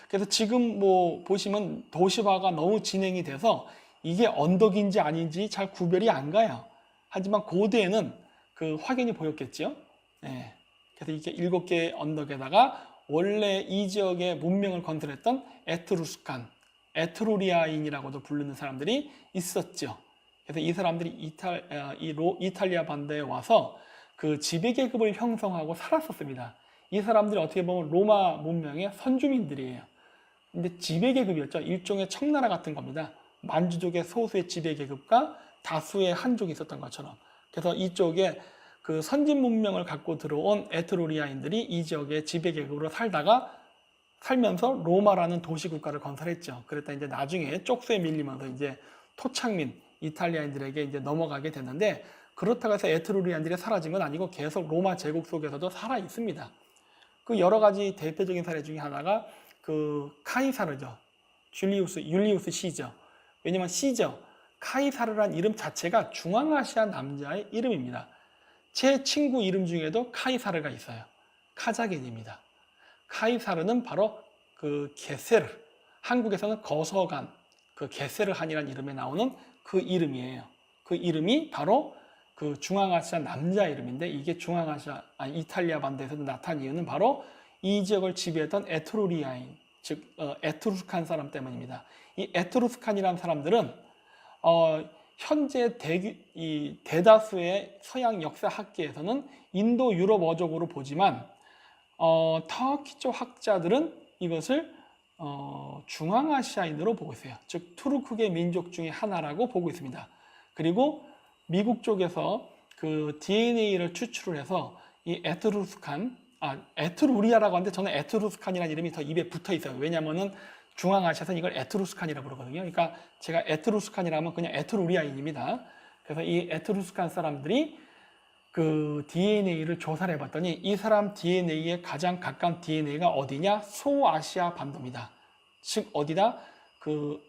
그래서 지금 뭐 보시면 도시화가 너무 진행이 돼서 이게 언덕인지 아닌지 잘 구별이 안 가요. 하지만 고대에는 그 확연히 보였겠죠. 네. 그래서 이게 7개의 언덕에다가 원래 이 지역의 문명을 건설했던 에트루스칸, 에트루리아인이라고도 부르는 사람들이 있었죠. 그래서 이 사람들이 이탈리아 반도에 와서 그 지배계급을 형성하고 살았었습니다. 이 사람들이 어떻게 보면 로마 문명의 선주민들이에요. 근데 지배계급이었죠. 일종의 청나라 같은 겁니다. 만주족의 소수의 지배계급과 다수의 한족이 있었던 것처럼. 그래서 이쪽에 그 선진 문명을 갖고 들어온 에트루리아인들이 이 지역의 지배계급으로 살면서 로마라는 도시국가를 건설했죠. 그랬다 이제 나중에 쪽수에 밀리면서 이제 토착민 이탈리아인들에게 이제 넘어가게 됐는데, 그렇다고 해서 에트루리안들이 사라진 건 아니고 계속 로마 제국 속에서도 살아 있습니다. 그 여러 가지 대표적인 사례 중에 하나가 그 카이사르죠. 율리우스 시저. 왜냐면 시저, 카이사르란 이름 자체가 중앙아시아 남자의 이름입니다. 제 친구 이름 중에도 카이사르가 있어요. 카자겐입니다. 카이사르는 바로 그 게세르, 한국에서는 거서간, 그 게세르한이라는 이름에 나오는 그 이름이에요. 그 이름이 바로 그 중앙아시아 남자 이름인데, 이게 이탈리아 반도에서도 나타난 이유는 바로 이 지역을 지배했던 에트루리아인, 즉 에트루스칸 사람 때문입니다. 이 에트루스칸이라는 사람들은 현재 대다수의 서양 역사 학계에서는 인도 유럽 어족으로 보지만 터키 쪽 학자들은 이것을 중앙아시아인으로 보고 있어요. 즉 투르크계 민족 중에 하나라고 보고 있습니다. 그리고 미국 쪽에서 그 DNA를 추출을 해서 이 에트루리아라고 하는데 저는 에트루스칸이라는 이름이 더 입에 붙어 있어요. 왜냐면은 중앙아시아에서는 이걸 에트루스칸이라고 그러거든요. 그러니까 제가 에트루스칸이라면 그냥 에트루리아인입니다. 그래서 이 에트루스칸 사람들이 그 DNA를 조사를 해봤더니 이 사람 DNA에 가장 가까운 DNA가 어디냐? 소아시아 반도입니다. 즉 어디다? 그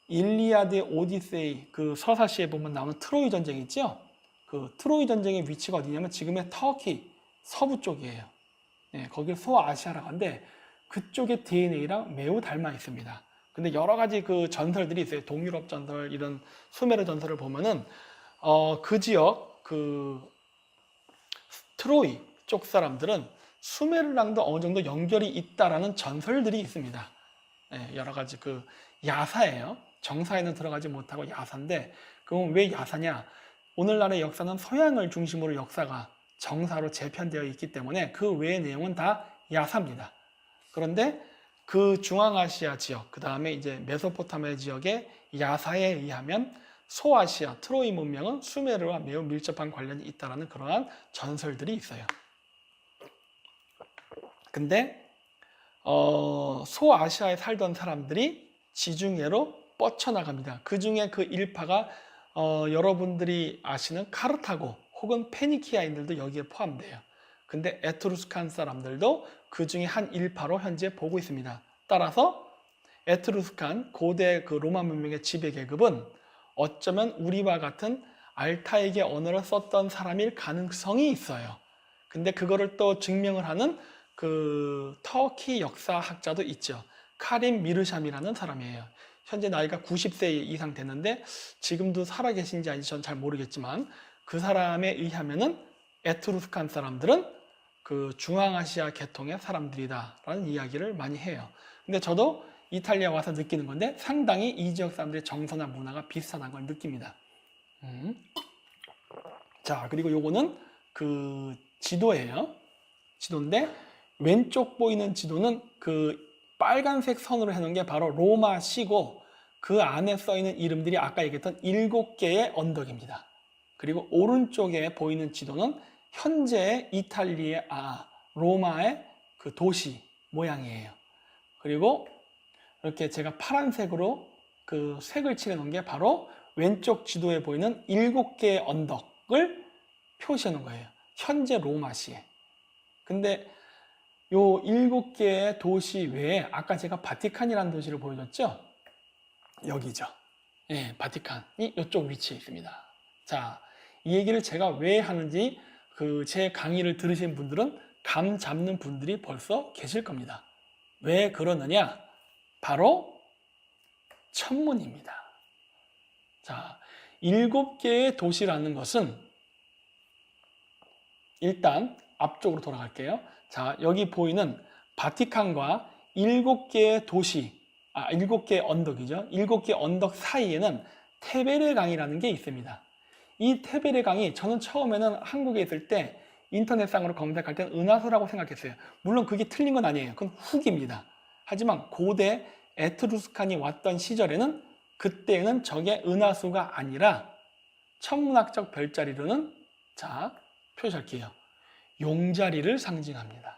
일리아드 오디세이 그 서사시에 보면 나오는 트로이 전쟁 있죠? 그 트로이 전쟁의 위치가 어디냐면 지금의 터키 서부 쪽이에요. 네, 거기를 소아시아라고 하는데 그쪽의 DNA랑 매우 닮아 있습니다. 근데 여러 가지 그 전설들이 있어요. 동유럽 전설, 이런 수메르 전설을 보면은 그 지역 그 트로이 쪽 사람들은 수메르랑도 어느 정도 연결이 있다라는 전설들이 있습니다. 네, 여러 가지 그 야사예요. 정사에는 들어가지 못하고 야사인데, 그럼 왜 야사냐? 오늘날의 역사는 서양을 중심으로 역사가 정사로 재편되어 있기 때문에 그 외의 내용은 다 야사입니다. 그런데 그 중앙아시아 지역, 그 다음에 이제 메소포타미아 지역의 야사에 의하면 소아시아, 트로이 문명은 수메르와 매우 밀접한 관련이 있다는 그러한 전설들이 있어요. 근데 소아시아에 살던 사람들이 지중해로 뻗쳐나갑니다. 그 중에 그 일파가 여러분들이 아시는 카르타고 혹은 페니키아인들도 여기에 포함돼요. 근데 에트루스칸 사람들도 그 중에 한 일파로 현재 보고 있습니다. 따라서 에트루스칸 고대 그 로마 문명의 지배 계급은 어쩌면 우리와 같은 알타이계 언어를 썼던 사람일 가능성이 있어요. 근데 그거를 또 증명을 하는 그 터키 역사학자도 있죠. 카림 미르샴이라는 사람이에요. 현재 나이가 90세 이상 됐는데 지금도 살아계신지 아닌지 저는 잘 모르겠지만 그 사람에 의하면은 에트루스칸 사람들은 그 중앙아시아 계통의 사람들이다라는 이야기를 많이 해요. 근데 저도 이탈리아 와서 느끼는 건데 상당히 이 지역 사람들의 정서나 문화가 비슷하다는 걸 느낍니다. 자, 그리고 요거는 그 지도예요. 지도인데 왼쪽 보이는 지도는 그 빨간색 선으로 해놓은 게 바로 로마시고 그 안에 써 있는 이름들이 아까 얘기했던 7개의 언덕입니다. 그리고 오른쪽에 보이는 지도는 현재의 로마의 그 도시 모양이에요. 그리고 이렇게 제가 파란색으로 그 색을 칠해 놓은 게 바로 왼쪽 지도에 보이는 7개의 언덕을 표시해 놓은 거예요. 현재 로마시에. 근데 요 7개의 도시 외에 아까 제가 바티칸이라는 도시를 보여줬죠? 여기죠. 예, 바티칸이 이쪽 위치에 있습니다. 자, 이 얘기를 제가 왜 하는지 그 제 강의를 들으신 분들은 감 잡는 분들이 벌써 계실 겁니다. 왜 그러느냐? 바로 천문입니다. 자, 7개의 도시라는 것은 일단 앞쪽으로 돌아갈게요. 자, 여기 보이는 바티칸과 7개의 도시, 7개의 언덕이죠. 7개의 언덕 사이에는 테베레 강이라는 게 있습니다. 이 테베레 강이 저는 처음에는 한국에 있을 때 인터넷상으로 검색할 때는 은하수라고 생각했어요. 물론 그게 틀린 건 아니에요. 그건 후기입니다. 하지만 고대 에트루스칸이 왔던 시절에는 그때는 저게 은하수가 아니라 천문학적 별자리로는 자, 표시할게요. 용자리를 상징합니다.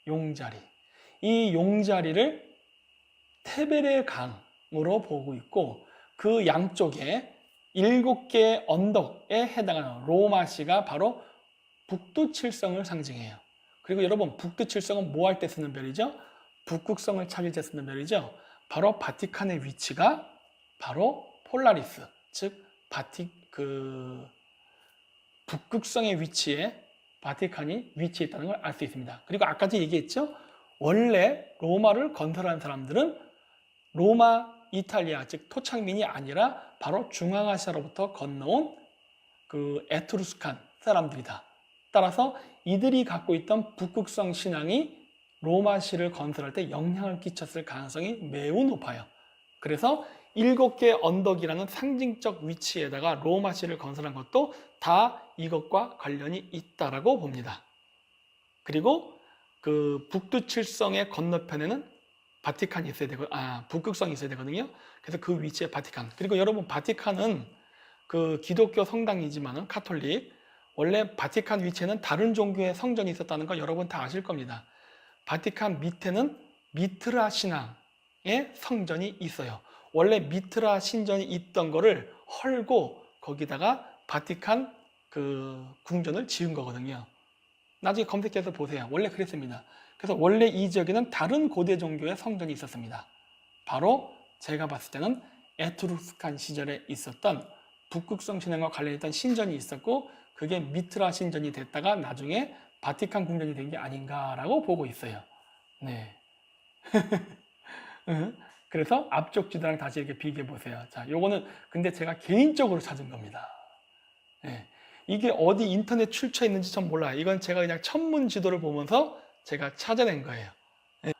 용자리. 이 용자리를 테베레 강으로 보고 있고 그 양쪽에 7개의 언덕에 해당하는 로마시가 바로 북두칠성을 상징해요. 그리고 여러분 북두칠성은 뭐 할 때 쓰는 별이죠? 북극성을 찾을 때 쓰는 별이죠. 바로 바티칸의 위치가 바로 폴라리스, 즉 북극성의 위치에 바티칸이 위치해 있다는 걸 알 수 있습니다. 그리고 아까도 얘기했죠? 원래 로마를 건설한 사람들은 로마, 이탈리아, 즉 토착민이 아니라 바로 중앙아시아로부터 건너온 그 에트루스칸 사람들이다. 따라서 이들이 갖고 있던 북극성 신앙이 로마시를 건설할 때 영향을 끼쳤을 가능성이 매우 높아요. 그래서 7개의 언덕이라는 상징적 위치에다가 로마시를 건설한 것도 다 이것과 관련이 있다라고 봅니다. 그리고 그 북두칠성의 건너편에는 바티칸이 있어야 되고, 북극성이 있어야 되거든요. 그래서 그 위치에 바티칸. 그리고 여러분, 바티칸은 그 기독교 성당이지만은 카톨릭, 원래 바티칸 위치에는 다른 종교의 성전이 있었다는 거 여러분 다 아실 겁니다. 바티칸 밑에는 미트라 신앙의 성전이 있어요. 원래 미트라 신전이 있던 거를 헐고 거기다가 바티칸 그 궁전을 지은 거거든요. 나중에 검색해서 보세요. 원래 그랬습니다. 그래서 원래 이 지역에는 다른 고대 종교의 성전이 있었습니다. 바로 제가 봤을 때는 에트루스칸 시절에 있었던 북극성 신앙과 관련했던 신전이 있었고 그게 미트라 신전이 됐다가 나중에 바티칸 궁전이 된 게 아닌가라고 보고 있어요. 네. 그래서 앞쪽 지도랑 다시 이렇게 비교해 보세요. 자, 요거는 근데 제가 개인적으로 찾은 겁니다. 네. 이게 어디 인터넷 출처에 있는지 전 몰라요. 이건 제가 그냥 천문 지도를 보면서 제가 찾아낸 거예요. 네.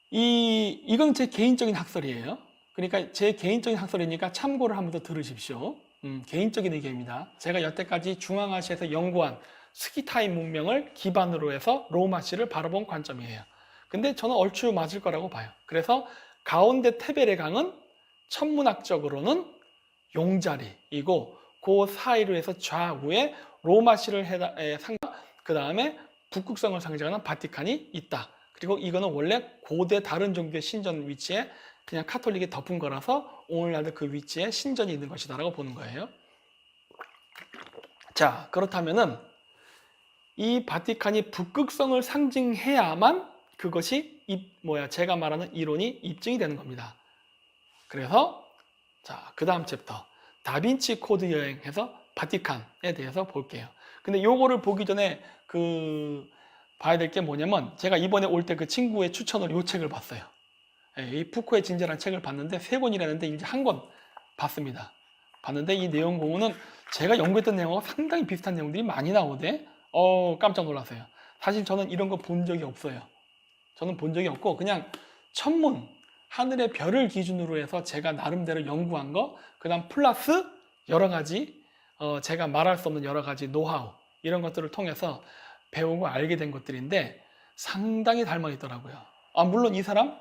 이건 제 개인적인 학설이에요. 그러니까 제 개인적인 학설이니까 참고를 한번 더 들으십시오. 개인적인 의견입니다. 제가 여태까지 중앙아시아에서 연구한 스키타임 문명을 기반으로 해서 로마시를 바라본 관점이에요. 근데 저는 얼추 맞을 거라고 봐요. 그래서 가운데 테베레 강은 천문학적으로는 용자리이고 그 사이로 해서 좌우에 로마시를 그 다음에 북극성을 상징하는 바티칸이 있다. 그리고 이거는 원래 고대 다른 종교의 신전 위치에 그냥 카톨릭이 덮은 거라서 오늘날도 그 위치에 신전이 있는 것이다라고 보는 거예요. 자, 그렇다면은 이 바티칸이 북극성을 상징해야만 그것이 제가 말하는 이론이 입증이 되는 겁니다. 그래서 자, 그 다음 챕터 다빈치 코드 여행해서 바티칸에 대해서 볼게요. 근데 요거를 보기 전에 봐야 될 게 뭐냐면 제가 이번에 올 때 그 친구의 추천으로 이 책을 봤어요. 이 푸코의 진저라는 책을 봤는데 3권이라는데 이제 1권 봤습니다. 봤는데 이 내용 보면은 제가 연구했던 내용하고 상당히 비슷한 내용들이 많이 나오대. 깜짝 놀랐어요. 사실 저는 이런 거 본 적이 없어요. 저는 본 적이 없고 그냥 천문, 하늘의 별을 기준으로 해서 제가 나름대로 연구한 거, 그 다음 플러스 여러 가지 제가 말할 수 없는 여러 가지 노하우 이런 것들을 통해서 배우고 알게 된 것들인데 상당히 닮아 있더라고요. 물론 이 사람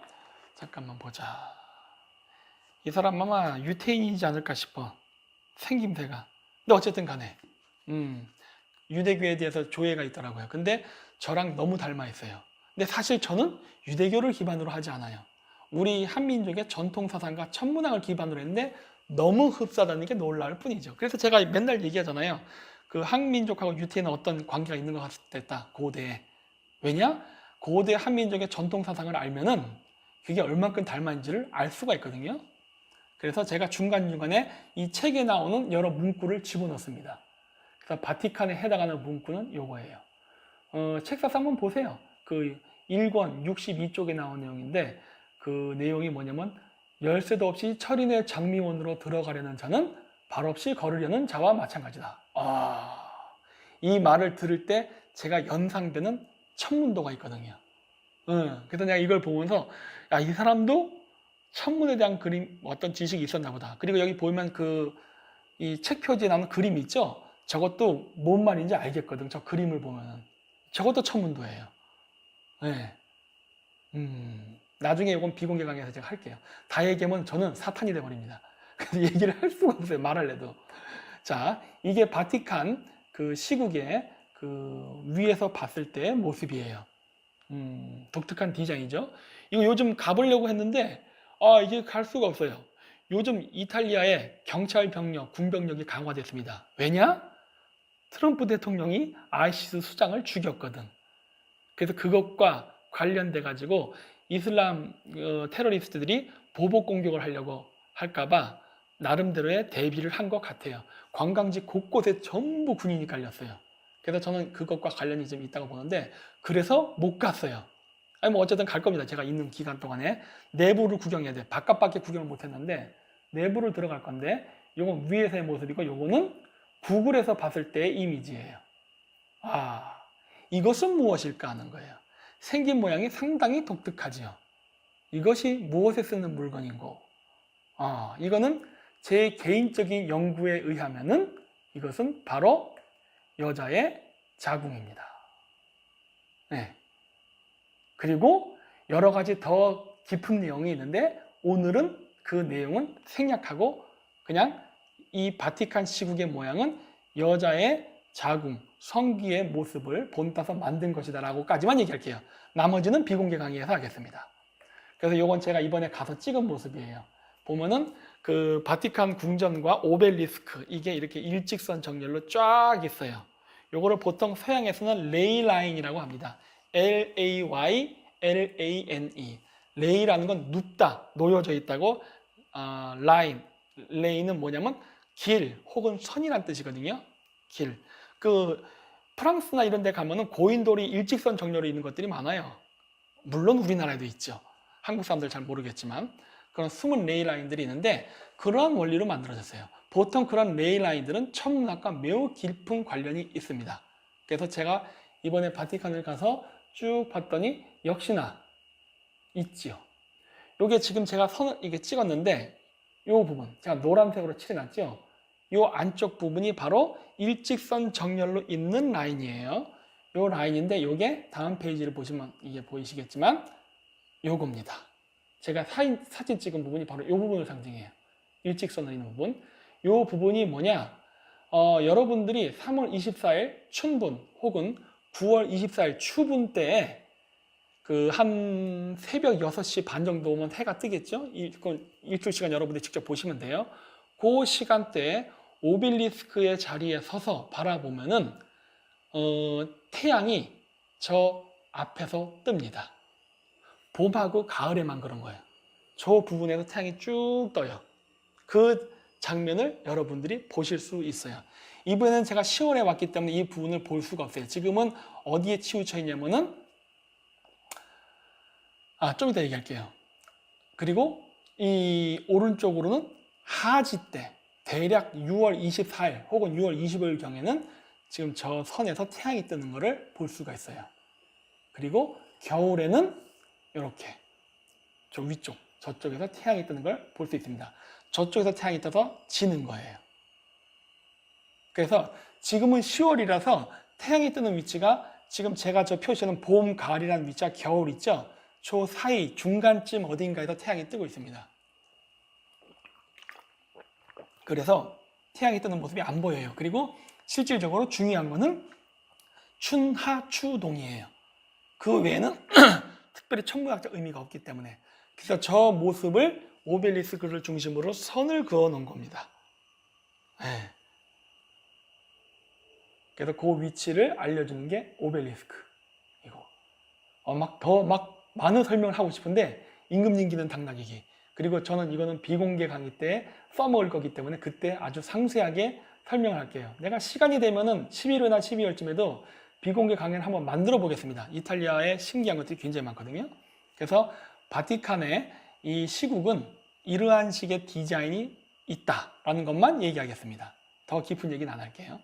잠깐만 보자. 이 사람 아마 유태인이지 않을까 싶어. 생김새가. 근데 어쨌든 간에 유대교에 대해서 조예가 있더라고요. 근데 저랑 너무 닮아 있어요. 근데 사실 저는 유대교를 기반으로 하지 않아요. 우리 한민족의 전통사상과 천문학을 기반으로 했는데 너무 흡사하다는 게 놀라울 뿐이죠. 그래서 제가 맨날 얘기하잖아요. 그 한민족하고 유태인은 어떤 관계가 있는 것 같다, 고대에. 왜냐? 고대 한민족의 전통사상을 알면은 그게 얼만큼 닮았는지를 알 수가 있거든요. 그래서 제가 중간중간에 이 책에 나오는 여러 문구를 집어넣습니다. 그래서 바티칸에 해당하는 문구는 요거예요. 책사서 한번 보세요. 그 1권 62쪽에 나온 내용인데 그 내용이 뭐냐면 열쇠도 없이 철인의 장미원으로 들어가려는 자는 발 없이 걸으려는 자와 마찬가지다. 이 말을 들을 때 제가 연상되는 천문도가 있거든요. 그래서 내가 이걸 보면서 이 사람도 천문에 대한 그림 어떤 지식이 있었나 보다. 그리고 여기 보면 이 책 표지에 나오는 그림 있죠? 저것도 뭔 말인지 알겠거든. 저 그림을 보면은. 저것도 천문도예요. 네. 나중에 이건 비공개 강의에서 제가 할게요. 다 얘기하면 저는 사탄이 돼버립니다. 그래서 얘기를 할 수가 없어요. 말할래도. 자, 이게 바티칸 그 시국의 그 위에서 봤을 때 모습이에요. 독특한 디자인이죠. 이거 요즘 가보려고 했는데 이게 갈 수가 없어요. 요즘 이탈리아의 경찰 병력, 군병력이 강화됐습니다. 왜냐? 트럼프 대통령이 아이시스 수장을 죽였거든. 그래서 그것과 관련돼 가지고 이슬람 테러리스트들이 보복 공격을 하려고 할까봐 나름대로의 대비를 한 것 같아요. 관광지 곳곳에 전부 군인이 깔렸어요. 그래서 저는 그것과 관련이 좀 있다고 보는데 그래서 못 갔어요. 뭐 어쨌든 갈 겁니다. 제가 있는 기간 동안에 내부를 구경해야 돼. 바깥밖에 구경을 못 했는데 내부를 들어갈 건데 요건 위에서의 모습이고 요거는 구글에서 봤을 때의 이미지예요. 이것은 무엇일까 하는 거예요. 생긴 모양이 상당히 독특하지요. 이것이 무엇에 쓰는 물건인고 이거는 제 개인적인 연구에 의하면은 이것은 바로 여자의 자궁입니다. 네. 그리고 여러 가지 더 깊은 내용이 있는데 오늘은 그 내용은 생략하고 그냥 이 바티칸 시국의 모양은 여자의 자궁, 성기의 모습을 본따서 만든 것이다 라고까지만 얘기할게요. 나머지는 비공개 강의에서 하겠습니다. 그래서 이건 제가 이번에 가서 찍은 모습이에요. 보면은 그 바티칸 궁전과 오벨리스크 이게 이렇게 일직선 정렬로 쫙 있어요. 요거를 보통 서양에서는 레이 라인이라고 합니다. L-A-Y-L-A-N-E. 레이라는 건 눕다, 놓여져 있다고. 라인, 레이는 뭐냐면 길 혹은 선이란 뜻이거든요. 길. 그 프랑스나 이런 데 가면은 고인돌이 일직선 정렬로 있는 것들이 많아요. 물론 우리나라에도 있죠. 한국 사람들 잘 모르겠지만 그런 숨은 레이 라인들이 있는데 그러한 원리로 만들어졌어요. 보통 그런 레이 라인들은 천문학과 매우 깊은 관련이 있습니다. 그래서 제가 이번에 바티칸을 가서 쭉 봤더니 역시나 있지요. 요게 지금 제가 선을 이게 찍었는데 요 부분 제가 노란색으로 칠해놨죠. 요 안쪽 부분이 바로 일직선 정렬로 있는 라인이에요. 요 라인인데 요게 다음 페이지를 보시면 이게 보이시겠지만 요겁니다. 제가 사진 찍은 부분이 바로 요 부분을 상징해요. 일직선으로 있는 부분. 요 부분이 뭐냐? 여러분들이 3월 24일 춘분 혹은 9월 24일 추분 때에 그 한 새벽 6시 반 정도 오면 해가 뜨겠죠? 일출 시간 여러분들이 직접 보시면 돼요. 그 시간대에 오벨리스크의 자리에 서서 바라보면은 태양이 저 앞에서 뜹니다. 봄하고 가을에만 그런 거예요. 저 부분에서 태양이 쭉 떠요. 그 장면을 여러분들이 보실 수 있어요. 이번에는 제가 10월에 왔기 때문에 이 부분을 볼 수가 없어요. 지금은 어디에 치우쳐 있냐면은 좀 이따 얘기할게요. 그리고 이 오른쪽으로는 하지 때 대략 6월 24일 혹은 6월 25일 경에는 지금 저 선에서 태양이 뜨는 것을 볼 수가 있어요. 그리고 겨울에는 이렇게 저 위쪽, 저쪽에서 태양이 뜨는 걸 볼 수 있습니다. 저쪽에서 태양이 떠서 지는 거예요. 그래서 지금은 10월이라서 태양이 뜨는 위치가 지금 제가 저 표시하는 봄, 가을이라는 위치가 겨울 있죠? 저 사이 중간쯤 어딘가에서 태양이 뜨고 있습니다. 그래서 태양이 뜨는 모습이 안 보여요. 그리고 실질적으로 중요한 거는 춘하추동이에요. 그 외에는 특별히 천문학적 의미가 없기 때문에. 그래서 저 모습을 오벨리스크를 중심으로 선을 그어 놓은 겁니다. 네. 그래서 그 위치를 알려주는 게 오벨리스크. 이거. 막 많은 설명을 하고 싶은데 임금님기는 당나귀기. 그리고 저는 이거는 비공개 강의 때 써먹을 거기 때문에 그때 아주 상세하게 설명을 할게요. 내가 시간이 되면은 11월이나 12월쯤에도 비공개 강의를 한번 만들어 보겠습니다. 이탈리아에 신기한 것들이 굉장히 많거든요. 그래서 바티칸의 이 시국은 이러한 식의 디자인이 있다라는 것만 얘기하겠습니다. 더 깊은 얘기는 안 할게요.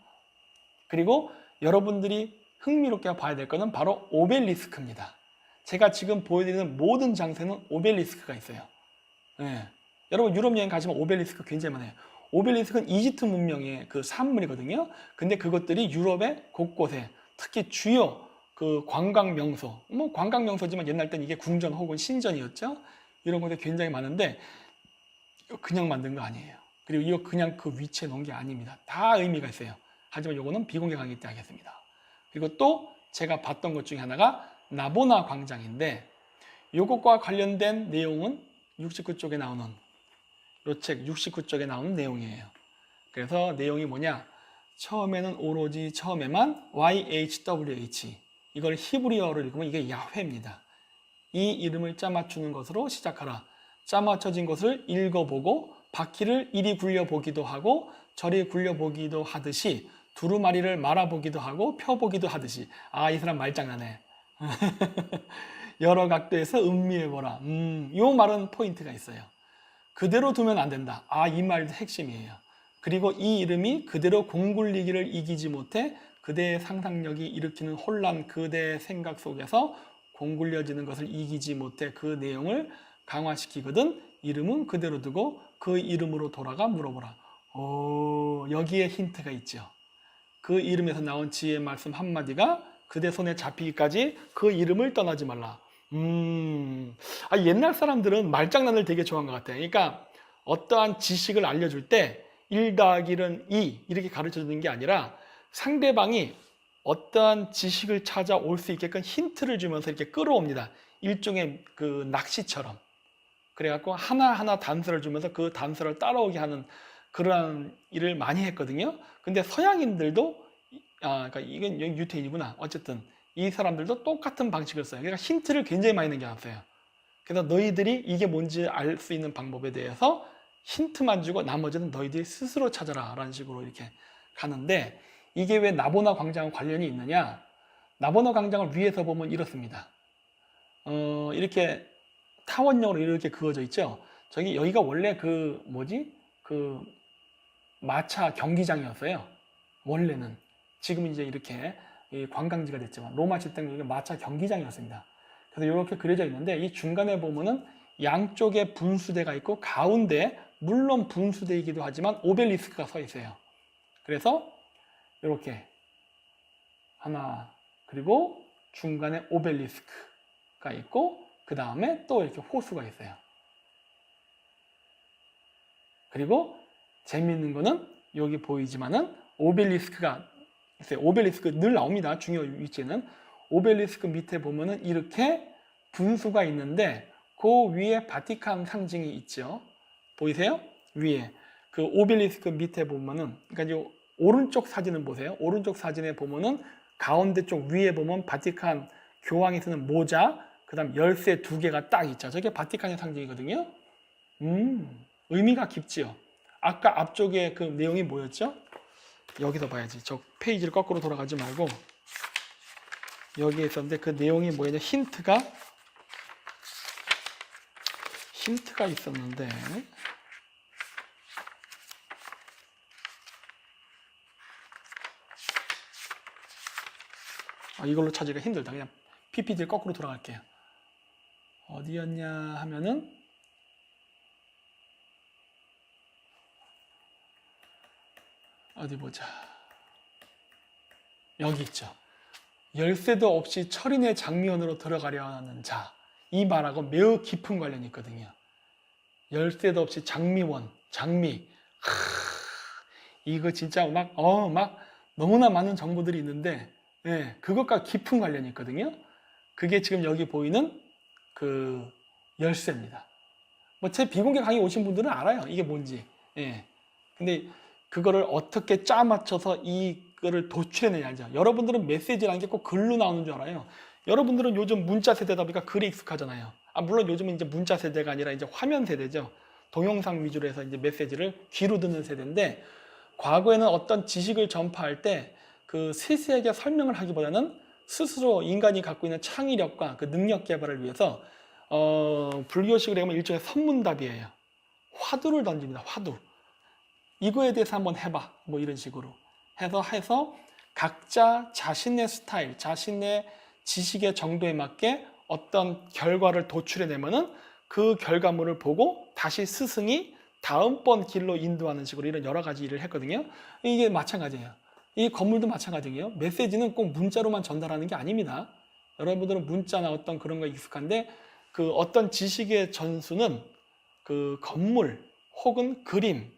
그리고 여러분들이 흥미롭게 봐야 될 것은 바로 오벨리스크입니다. 제가 지금 보여드리는 모든 장소에는 오벨리스크가 있어요. 네. 여러분 유럽 여행 가시면 오벨리스크 굉장히 많아요. 오벨리스크는 이집트 문명의 그 산물이거든요. 근데 그것들이 유럽의 곳곳에 특히 주요 그 관광 명소, 뭐 관광 명소지만 옛날 땐 이게 궁전 혹은 신전이었죠. 이런 곳에 굉장히 많은데 그냥 만든 거 아니에요. 그리고 이거 그냥 그 위치에 놓은 게 아닙니다. 다 의미가 있어요. 하지만 이거는 비공개 강의 때 하겠습니다. 그리고 또 제가 봤던 것 중에 하나가 나보나 광장인데 이것과 관련된 내용은 69쪽에 나오는 이 책 69쪽에 나오는 내용이에요. 그래서 내용이 뭐냐? 처음에는 오로지 처음에만 YHWH 이걸 히브리어로 읽으면 이게 야훼입니다. 이 이름을 짜맞추는 것으로 시작하라. 짜맞춰진 것을 읽어보고 바퀴를 이리 굴려보기도 하고 저리 굴려보기도 하듯이 두루마리를 말아보기도 하고 펴보기도 하듯이 이 사람 말장난해. 여러 각도에서 음미해보라. 이 말은 포인트가 있어요. 그대로 두면 안 된다. 이 말도 핵심이에요. 그리고 이 이름이 그대로 공굴리기를 이기지 못해 그대의 상상력이 일으키는 혼란, 그대의 생각 속에서 공굴려지는 것을 이기지 못해 그 내용을 강화시키거든 이름은 그대로 두고 그 이름으로 돌아가 물어보라. 여기에 힌트가 있죠. 그 이름에서 나온 지혜의 말씀 한마디가 그대 손에 잡히기까지 그 이름을 떠나지 말라. 옛날 사람들은 말장난을 되게 좋아한 것 같아요. 그러니까 어떠한 지식을 알려줄 때 1 더하기 1은 2 이렇게 가르쳐주는 게 아니라 상대방이 어떠한 지식을 찾아올 수 있게끔 힌트를 주면서 이렇게 끌어옵니다. 일종의 그 낚시처럼. 그래갖고 하나하나 단서를 주면서 그 단서를 따라오게 하는 그러한 일을 많이 했거든요. 근데 서양인들도 그러니까 이건 유태인이구나. 어쨌든 이 사람들도 똑같은 방식을 써요. 그러니까 힌트를 굉장히 많이 남겨놨어요. 그래서 너희들이 이게 뭔지 알 수 있는 방법에 대해서 힌트만 주고 나머지는 너희들이 스스로 찾아라 라는 식으로 이렇게 가는데 이게 왜 나보나 광장과 관련이 있느냐? 나보나 광장을 위에서 보면 이렇습니다. 이렇게 타원형으로 이렇게 그어져 있죠. 여기가 원래 그 마차 경기장이었어요. 원래는. 지금 이제 이렇게 관광지가 됐지만 로마 시대 때는 여기가 마차 경기장이었습니다. 그래서 이렇게 그려져 있는데 이 중간에 보면은 양쪽에 분수대가 있고 가운데 물론 분수대이기도 하지만 오벨리스크가 서 있어요. 그래서 이렇게 하나 그리고 중간에 오벨리스크가 있고 그 다음에 또 이렇게 호수가 있어요. 그리고 재미있는 거는 여기 보이지만은 오벨리스크가 있어요. 오벨리스크 늘 나옵니다. 중요 위치에는. 오벨리스크 밑에 보면은 이렇게 분수가 있는데 그 위에 바티칸 상징이 있죠. 보이세요? 위에. 그 오벨리스크 밑에 보면은 그러니까 이제 오른쪽 사진을 보세요. 오른쪽 사진에 보면은 가운데 쪽 위에 보면 바티칸 교황이 쓰는 모자, 그 다음 열쇠 2개가 딱 있죠. 저게 바티칸의 상징이거든요. 의미가 깊지요. 아까 앞쪽에 그 내용이 뭐였죠? 여기서 봐야지. 저 페이지를 거꾸로 돌아가지 말고 여기에 있었는데 그 내용이 뭐였냐? 힌트가 있었는데 이걸로 찾기가 힘들다. 그냥 PPT를 거꾸로 돌아갈게요. 어디였냐 하면은 어디 보자. 여기 있죠. 열쇠도 없이 철인의 장미원으로 들어가려 하는 자. 이 말하고 매우 깊은 관련이 있거든요. 열쇠도 없이 장미원, 장미. 이거 진짜 막 너무나 많은 정보들이 있는데, 예, 그것과 깊은 관련이 있거든요. 그게 지금 여기 보이는 그 열쇠입니다. 뭐 제 비공개 강의 오신 분들은 알아요. 이게 뭔지. 예. 근데 그거를 어떻게 짜 맞춰서 이거를 도출해내냐 알죠. 여러분들은 메시지라는 게 꼭 글로 나오는 줄 알아요. 여러분들은 요즘 문자 세대다 보니까 글이 익숙하잖아요. 물론 요즘은 이제 문자 세대가 아니라 이제 화면 세대죠. 동영상 위주로 해서 이제 메시지를 귀로 듣는 세대인데, 과거에는 어떤 지식을 전파할 때 그 세세하게 설명을 하기보다는 스스로 인간이 갖고 있는 창의력과 그 능력 개발을 위해서 불교식으로 하면 일종의 선문답이에요. 화두를 던집니다. 화두. 이거에 대해서 한번 해봐. 뭐 이런 식으로 해서 각자 자신의 스타일, 자신의 지식의 정도에 맞게 어떤 결과를 도출해내면은 그 결과물을 보고 다시 스승이 다음번 길로 인도하는 식으로 이런 여러 가지 일을 했거든요. 이게 마찬가지예요. 이 건물도 마찬가지예요. 메시지는 꼭 문자로만 전달하는 게 아닙니다. 여러분들은 문자나 어떤 그런 거 익숙한데, 그 어떤 지식의 전수는 그 건물 혹은 그림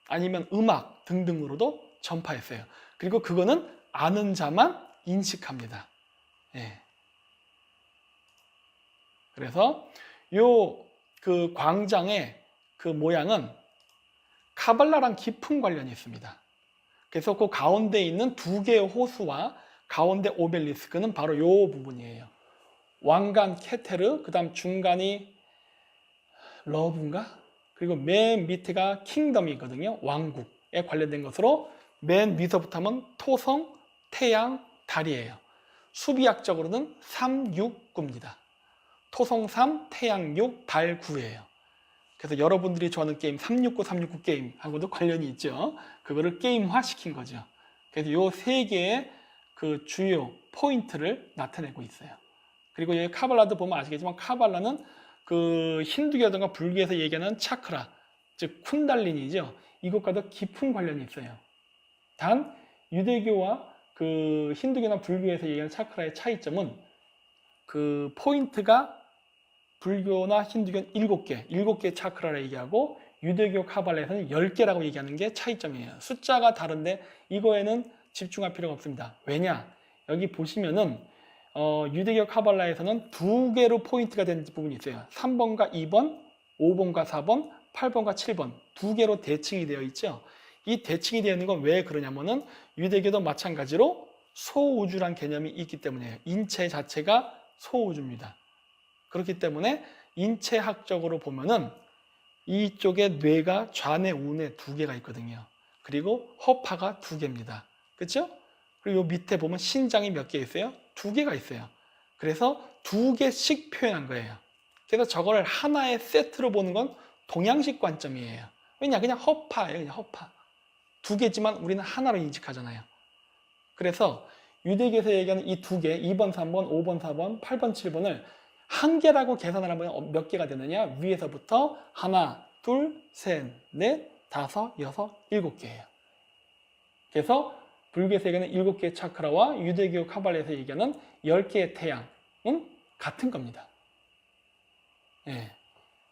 아니면 음악 등등으로도 전파했어요. 그리고 그거는 아는 자만 인식합니다. 예. 그래서 요 그 광장의 그 모양은 카발라랑 깊은 관련이 있습니다. 그래서 그 가운데 있는 두 개의 호수와 가운데 오벨리스크는 바로 요 부분이에요. 왕관 케테르, 그 다음 중간이 러브인가? 그리고 맨 밑에가 킹덤이거든요. 왕국에 관련된 것으로 맨 위서부터 하면 토성, 태양, 달이에요. 수비학적으로는 3, 6, 9입니다. 토성 3, 태양 6, 달 9예요. 그래서 여러분들이 좋아하는 게임 369, 369 게임하고도 관련이 있죠. 그거를 게임화 시킨 거죠. 그래서 요 세 개의 그 주요 포인트를 나타내고 있어요. 그리고 여기 카발라도 보면 아시겠지만, 카발라는 그 힌두교든가 불교에서 얘기하는 차크라, 즉 쿤달리니죠. 이것과도 깊은 관련이 있어요. 단 유대교와 그 힌두교나 불교에서 얘기하는 차크라의 차이점은 그 포인트가 불교나 힌두교는 7개 차크라를 얘기하고, 유대교 카발라에서는 10개라고 얘기하는 게 차이점이에요. 숫자가 다른데 이거에는 집중할 필요가 없습니다. 왜냐? 여기 보시면은 유대교 카발라에서는 2개로 포인트가 되는 부분이 있어요. 3번과 2번, 5번과 4번, 8번과 7번 2개로 대칭이 되어 있죠. 이 대칭이 되어 있는 건 왜 그러냐면은 유대교도 마찬가지로 소우주란 개념이 있기 때문이에요. 인체 자체가 소우주입니다. 그렇기 때문에 인체학적으로 보면은 이쪽에 뇌가 좌뇌, 우뇌 2개가 있거든요. 그리고 허파가 2개입니다. 그렇죠? 그리고 요 밑에 보면 신장이 몇 개 있어요? 2개가 있어요. 그래서 2개씩 표현한 거예요. 그래서 저걸 하나의 세트로 보는 건 동양식 관점이에요. 왜냐? 그냥 허파예요. 그냥 허파. 2개지만 우리는 하나로 인식하잖아요. 그래서 유대교에서 얘기하는 이 2개, 2번, 3번, 5번, 4번, 8번, 7번을 한 개라고 계산을 하면 몇 개가 되느냐? 위에서부터 하나, 둘, 셋, 넷, 다섯, 여섯, 7개예요. 그래서 불교에서 얘기하는 7개의 차크라와 유대교 카발라에서 얘기하는 10개의 태양은 같은 겁니다. 예.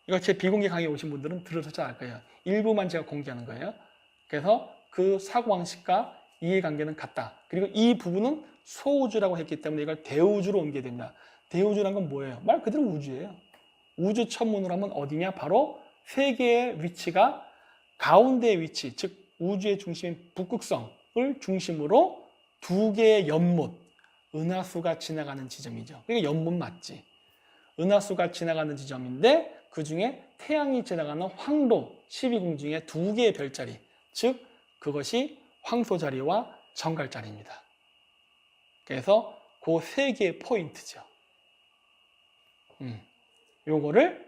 이거 제 비공개 강의 오신 분들은 들어서 잘 알 거예요. 일부만 제가 공개하는 거예요. 그래서 그 사고방식과 이해관계는 같다. 그리고 이 부분은 소우주라고 했기 때문에 이걸 대우주로 옮겨야 된다. 대우주란 건 뭐예요? 말 그대로 우주예요. 우주 천문으로 하면 어디냐? 바로 세계의 위치가 가운데의 위치, 즉 우주의 중심인 북극성을 중심으로 2개의 연못, 은하수가 지나가는 지점이죠. 그러니까 연못 맞지. 은하수가 지나가는 지점인데 그 중에 태양이 지나가는 황도 12궁 중에 2개의 별자리, 즉 그것이 황소자리와 정갈자리입니다. 그래서 그 3개의 포인트죠. 요거를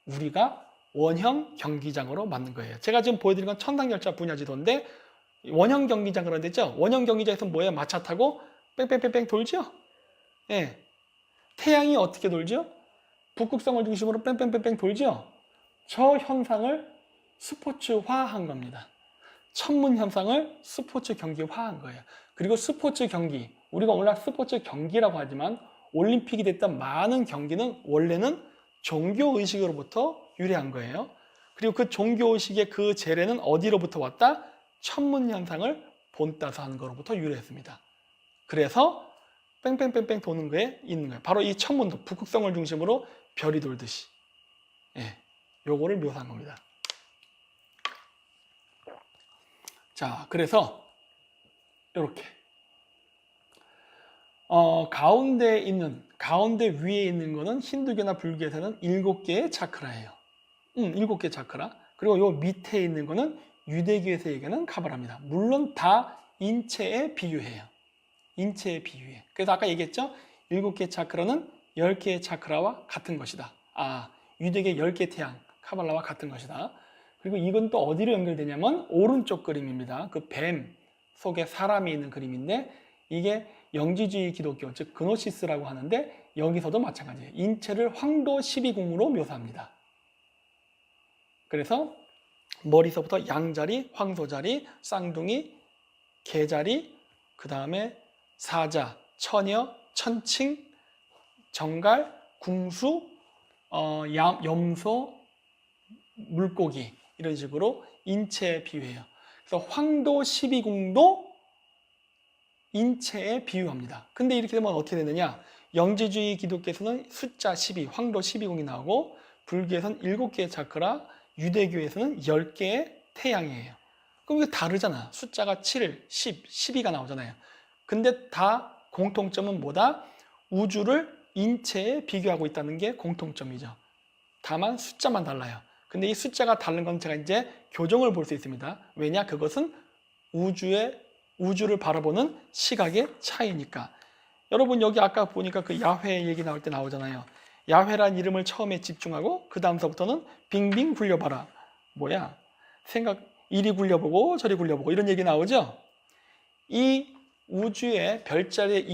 우리가 원형 경기장으로 만든 거예요. 제가 지금 보여드린 건 천상열차 분야지도인데 원형 경기장 그런 데 있죠? 원형 경기장에서 뭐예요? 마차 타고 뺑뺑뺑뺑 돌죠? 예. 태양이 어떻게 돌죠? 북극성을 중심으로 뺑뺑뺑뺑 돌죠? 저 현상을 스포츠화한 겁니다. 천문 현상을 스포츠 경기화한 거예요. 그리고 스포츠 경기, 우리가 오늘날 스포츠 경기라고 하지만 올림픽이 됐던 많은 경기는 원래는 종교의식으로부터 유래한 거예요. 그리고 그 종교의식의 그 재래는 어디로부터 왔다? 천문 현상을 본따서 한 거로부터 유래했습니다. 그래서 뺑뺑뺑뺑 도는 거에 있는 거예요. 바로 이 천문도, 북극성을 중심으로 별이 돌듯이. 예, 요거를 묘사한 겁니다. 자, 그래서 이렇게 가운데 위에 있는 거는 힌두교나 불교에서는 7개의 차크라예요. 7개 차크라. 그리고 요 밑에 있는 거는 유대교에서 얘기하는 카바라입니다. 물론 다 인체에 비유해요. 인체에 비유해. 그래서 아까 얘기했죠? 7개 차크라는 10개의 차크라와 같은 것이다. 유대교의 10개 태양, 카발라와 같은 것이다. 그리고 이건 또 어디로 연결되냐면 오른쪽 그림입니다. 그 뱀 속에 사람이 있는 그림인데 이게 영지주의 기독교, 즉 그노시스라고 하는데 여기서도 마찬가지예요. 인체를 황도 12궁으로 묘사합니다. 그래서 머리서부터 양자리, 황소자리, 쌍둥이, 개자리, 그 다음에 사자, 처녀, 천칭, 정갈, 궁수, 염소, 물고기 이런 식으로 인체에 비유해요. 그래서 황도 12궁도 인체에 비유합니다. 근데 이렇게 되면 어떻게 되느냐? 영지주의 기독교에서는 숫자 12, 황도 12궁이 나오고 불교에서는 7개의 차크라, 유대교에서는 10개의 태양이에요. 그럼 이거 다르잖아. 숫자가 7, 10, 12가 나오잖아요. 근데 다 공통점은 뭐다? 우주를 인체에 비교하고 있다는 게 공통점이죠. 다만 숫자만 달라요. 근데 이 숫자가 다른 건 제가 이제 교정을 볼 수 있습니다. 왜냐? 그것은 우주를 바라보는 시각의 차이니까. 여러분 여기 아까 보니까 그 야훼 얘기 나올 때 나오잖아요. 야훼란 이름을 처음에 집중하고 그 다음서부터는 빙빙 굴려봐라. 뭐야? 이리 굴려보고 저리 굴려보고 이런 얘기 나오죠? 이 우주의 별자리의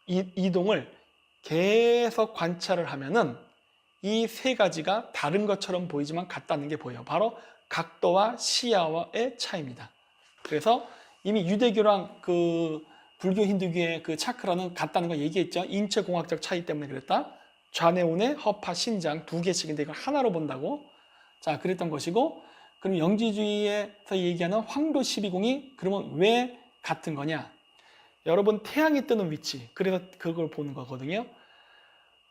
이동을 계속 관찰을 하면은 이 세 가지가 다른 것처럼 보이지만 같다는 게 보여요. 바로 각도와 시야의 차이입니다. 그래서 이미 유대교랑 그 불교 힌두교의 그 차크라는 같다는 거 얘기했죠. 인체공학적 차이 때문에 그랬다. 좌뇌우뇌, 허파, 신장 2개씩인데 이걸 하나로 본다고. 자, 그랬던 것이고, 그럼 영지주의에서 얘기하는 황도 12궁이 그러면 왜 같은 거냐? 여러분 태양이 뜨는 위치, 그래서 그걸 보는 거거든요.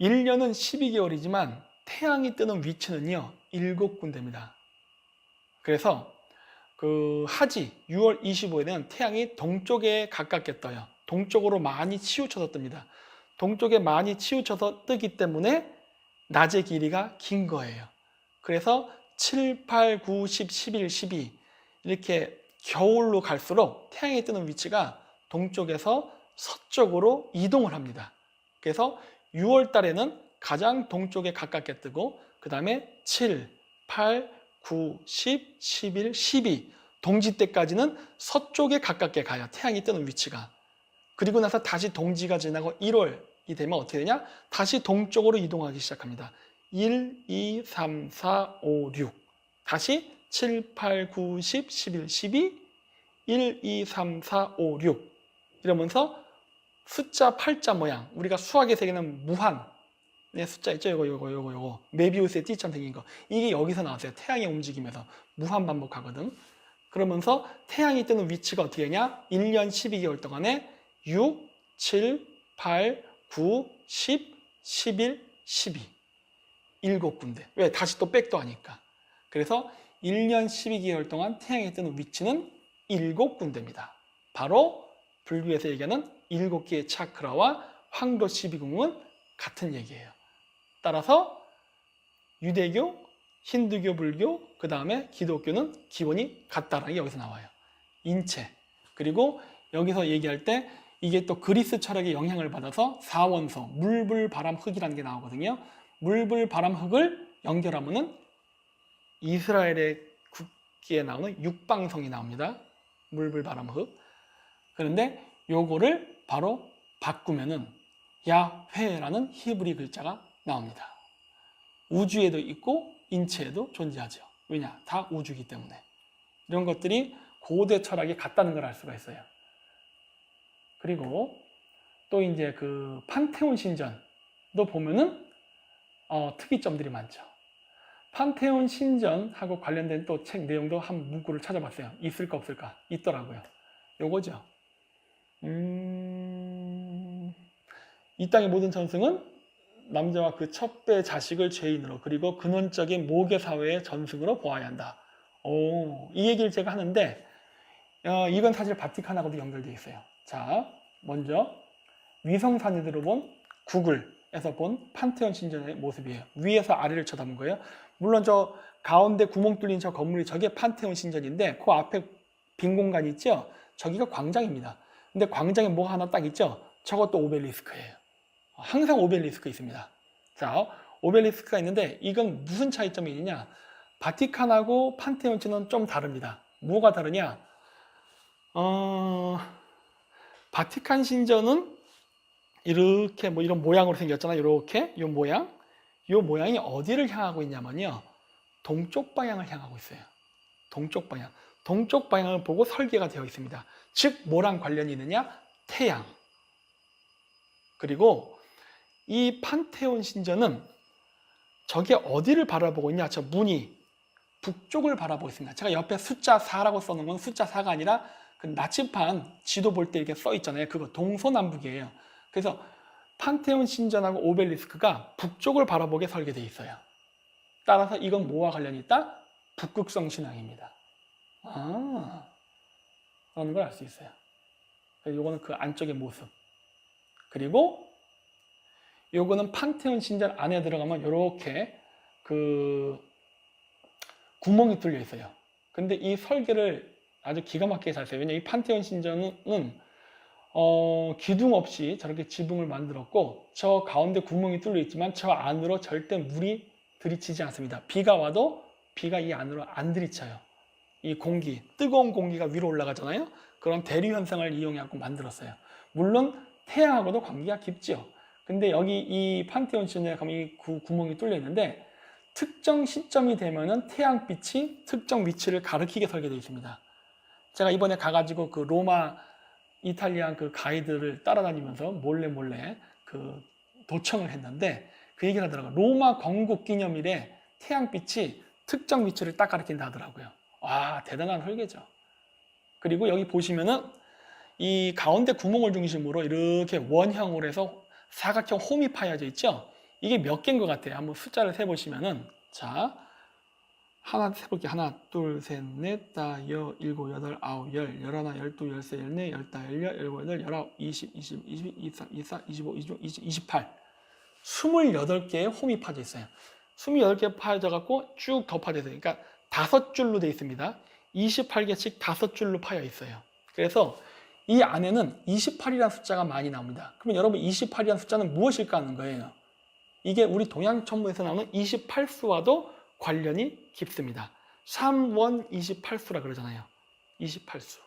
1년은 12개월이지만 태양이 뜨는 위치는요 7군데입니다. 그래서 그 하지 6월 25일에는 태양이 동쪽에 가깝게 떠요. 동쪽으로 많이 치우쳐서 뜹니다. 동쪽에 많이 치우쳐서 뜨기 때문에 낮의 길이가 긴 거예요. 그래서 7, 8, 9, 10, 11, 12 이렇게 겨울로 갈수록 태양이 뜨는 위치가 동쪽에서 서쪽으로 이동을 합니다. 그래서 6월 달에는 가장 동쪽에 가깝게 뜨고 그 다음에 7, 8, 9, 10, 11, 12 동지 때까지는 서쪽에 가깝게 가요. 태양이 뜨는 위치가. 그리고 나서 다시 동지가 지나고 1월이 되면 어떻게 되냐? 다시 동쪽으로 이동하기 시작합니다. 1, 2, 3, 4, 5, 6 다시 7, 8, 9, 10, 11, 12 1, 2, 3, 4, 5, 6 이러면서 숫자 8자 모양, 우리가 수학의 세계는 무한의 숫자 있죠? 요거 메비우스의 띠처럼 생긴 거, 이게 여기서 나왔어요. 태양의 움직임에서 무한 반복하거든. 그러면서 태양이 뜨는 위치가 어떻게 되냐? 1년 12개월 동안에 6, 7, 8, 9, 10, 11, 12 7군데. 왜? 다시 또 백도 하니까. 그래서 1년 12개월 동안 태양이 뜨는 위치는 7군데입니다. 바로 불교에서 얘기하는 7개의 차크라와 황도 12궁은 같은 얘기예요. 따라서 유대교, 힌두교, 불교, 그 다음에 기독교는 기본이 같다라는 게 여기서 나와요. 인체. 그리고 여기서 얘기할 때 이게 또 그리스 철학의 영향을 받아서 사원소, 물, 불, 바람, 흙이라는 게 나오거든요. 물, 불, 바람, 흙을 연결하면은 이스라엘의 국기에 나오는 육방성이 나옵니다. 물, 불, 바람, 흙. 그런데 요거를 바로 바꾸면은 야훼라는 히브리 글자가 나옵니다. 우주에도 있고 인체에도 존재하죠. 왜냐? 다 우주이기 때문에. 이런 것들이 고대 철학이 같다는 걸 알 수가 있어요. 그리고 또 이제 그 판테온 신전도 보면은 특이점들이 많죠. 판테온 신전하고 관련된 또 책 내용도 한 문구를 찾아봤어요. 있을까 없을까? 있더라고요. 요거죠. 이 땅의 모든 전승은 남자와 그 첩배 자식을 죄인으로 그리고 근원적인 모계 사회의 전승으로 보아야 한다. 이 얘기를 제가 하는데 이건 사실 바티칸하고도 연결되어 있어요. 자, 먼저 위성 사진으로 본 구글에서 본 판테온 신전의 모습이에요. 위에서 아래를 쳐다본 거예요. 물론 저 가운데 구멍 뚫린 저 건물이 저게 판테온 신전인데 그 앞에 빈 공간이 있죠? 저기가 광장입니다. 근데 광장에 뭐가 하나 딱 있죠? 저것도 오벨리스크예요. 항상 오벨리스크 있습니다. 자, 오벨리스크가 있는데 이건 무슨 차이점이 있느냐? 바티칸하고 판테온 신전은 좀 다릅니다. 뭐가 다르냐? 바티칸 신전은 이렇게 뭐 이런 모양으로 생겼잖아요. 이렇게 이 모양. 이 모양이 어디를 향하고 있냐면요. 동쪽 방향을 향하고 있어요. 동쪽 방향. 동쪽 방향을 보고 설계가 되어 있습니다. 즉 뭐랑 관련이 있느냐? 태양. 그리고 이 판테온 신전은 저게 어디를 바라보고 있냐? 저 문이 북쪽을 바라보고 있습니다. 제가 옆에 숫자 4라고 써놓은 건 숫자 4가 아니라 그 나침반 지도 볼 때 이렇게 써 있잖아요. 그거 동서남북이에요. 그래서 판테온 신전하고 오벨리스크가 북쪽을 바라보게 설계되어 있어요. 따라서 이건 뭐와 관련이 있다? 북극성 신앙입니다. 그런 걸 알 수 있어요. 요거는 그 안쪽의 모습. 그리고 요거는 판테온 신전 안에 들어가면 이렇게 그 구멍이 뚫려 있어요. 근데 이 설계를 아주 기가 막히게 잘 써요. 왜냐면 이 판테온 신전은 기둥 없이 저렇게 지붕을 만들었고 저 가운데 구멍이 뚫려 있지만 저 안으로 절대 물이 들이치지 않습니다. 비가 와도 비가 이 안으로 안 들이쳐요. 이 공기, 뜨거운 공기가 위로 올라가잖아요. 그런 대류 현상을 이용해서 만들었어요. 물론 태양하고도 관계가 깊죠. 근데 여기 이 판테온 신전에 가면 이 구멍이 뚫려 있는데 특정 시점이 되면은 태양빛이 특정 위치를 가리키게 설계되어 있습니다. 제가 이번에 가가지고 그 로마 이탈리안 그 가이드를 따라다니면서 몰래 그 도청을 했는데 그 얘기를 하더라고요. 로마 건국 기념일에 태양빛이 특정 위치를 딱 가리킨다 하더라고요. 와, 대단한 설계죠. 그리고 여기 보시면은 이 가운데 구멍을 중심으로 이렇게 원형으로 해서 사각형 홈이 파여져 있죠. 이게 몇 개인 것 같아요. 한번 숫자를 세보시면은 자 하나 세볼게요. 하나, 둘, 셋, 넷, 다, 여, 일곱, 여덟, 아홉, 열, 열하나, 열두, 열세, 열네, 열다, 열여, 열일곱, 여덟, 열아홉, 이십, 이십일, 이십사, 이십오, 이십육, 이십팔 28개의 홈이 파져 있어요. 28개 파여져 갖고 쭉 덮어져 있어요. 그러니까 5줄로 되어 있습니다. 28개씩 5줄로 파여 있어요. 그래서 이 안에는 28이라는 숫자가 많이 나옵니다. 그러면 여러분 28이라는 숫자는 무엇일까 하는 거예요. 이게 우리 동양천문에서 나오는 28수와도 관련이 깊습니다. 3원 28수라 그러잖아요. 28수.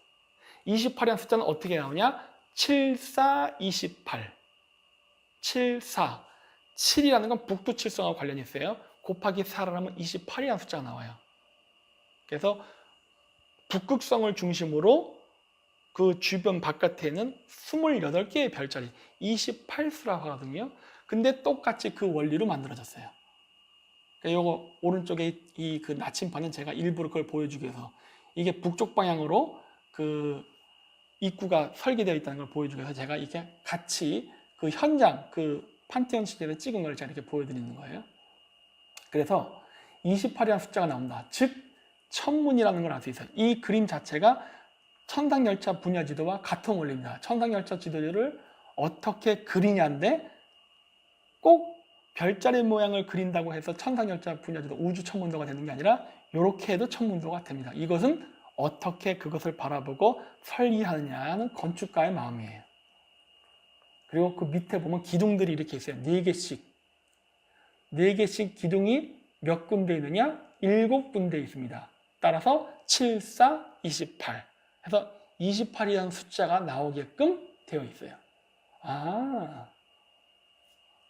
28이라는 숫자는 어떻게 나오냐? 7, 4, 28. 7, 4. 7이라는 건 북두칠성하고 관련이 있어요. 곱하기 4를 하면 28이라는 숫자가 나와요. 그래서 북극성을 중심으로 그 주변 바깥에는 28개의 별자리, 28수라고 하거든요. 근데 똑같이 그 원리로 만들어졌어요. 요거 오른쪽에 이 그 나침반은 제가 일부러 그걸 보여주기 위해서 이게 북쪽 방향으로 그 입구가 설계되어 있다는 걸 보여주기 위해서 제가 이렇게 같이 그 현장 그 판테온 시대를 찍은 걸 제가 이렇게 보여드리는 거예요. 그래서 28이라는 숫자가 나온다. 즉 천문이라는 걸 알 수 있어요. 이 그림 자체가 천상열차 분야 지도와 같은 원리입니다. 천상열차 지도를 어떻게 그리냐인데 꼭 별자리 모양을 그린다고 해서 천상열차 분야지도 우주 천문도가 되는 게 아니라 이렇게 해도 천문도가 됩니다. 이것은 어떻게 그것을 바라보고 설계하느냐는 건축가의 마음이에요. 그리고 그 밑에 보면 기둥들이 이렇게 있어요. 4개씩. 4개씩 기둥이 몇 군데 있느냐? 7군데 있습니다. 따라서 7, 4, 28. 해서 28이라는 숫자가 나오게끔 되어 있어요.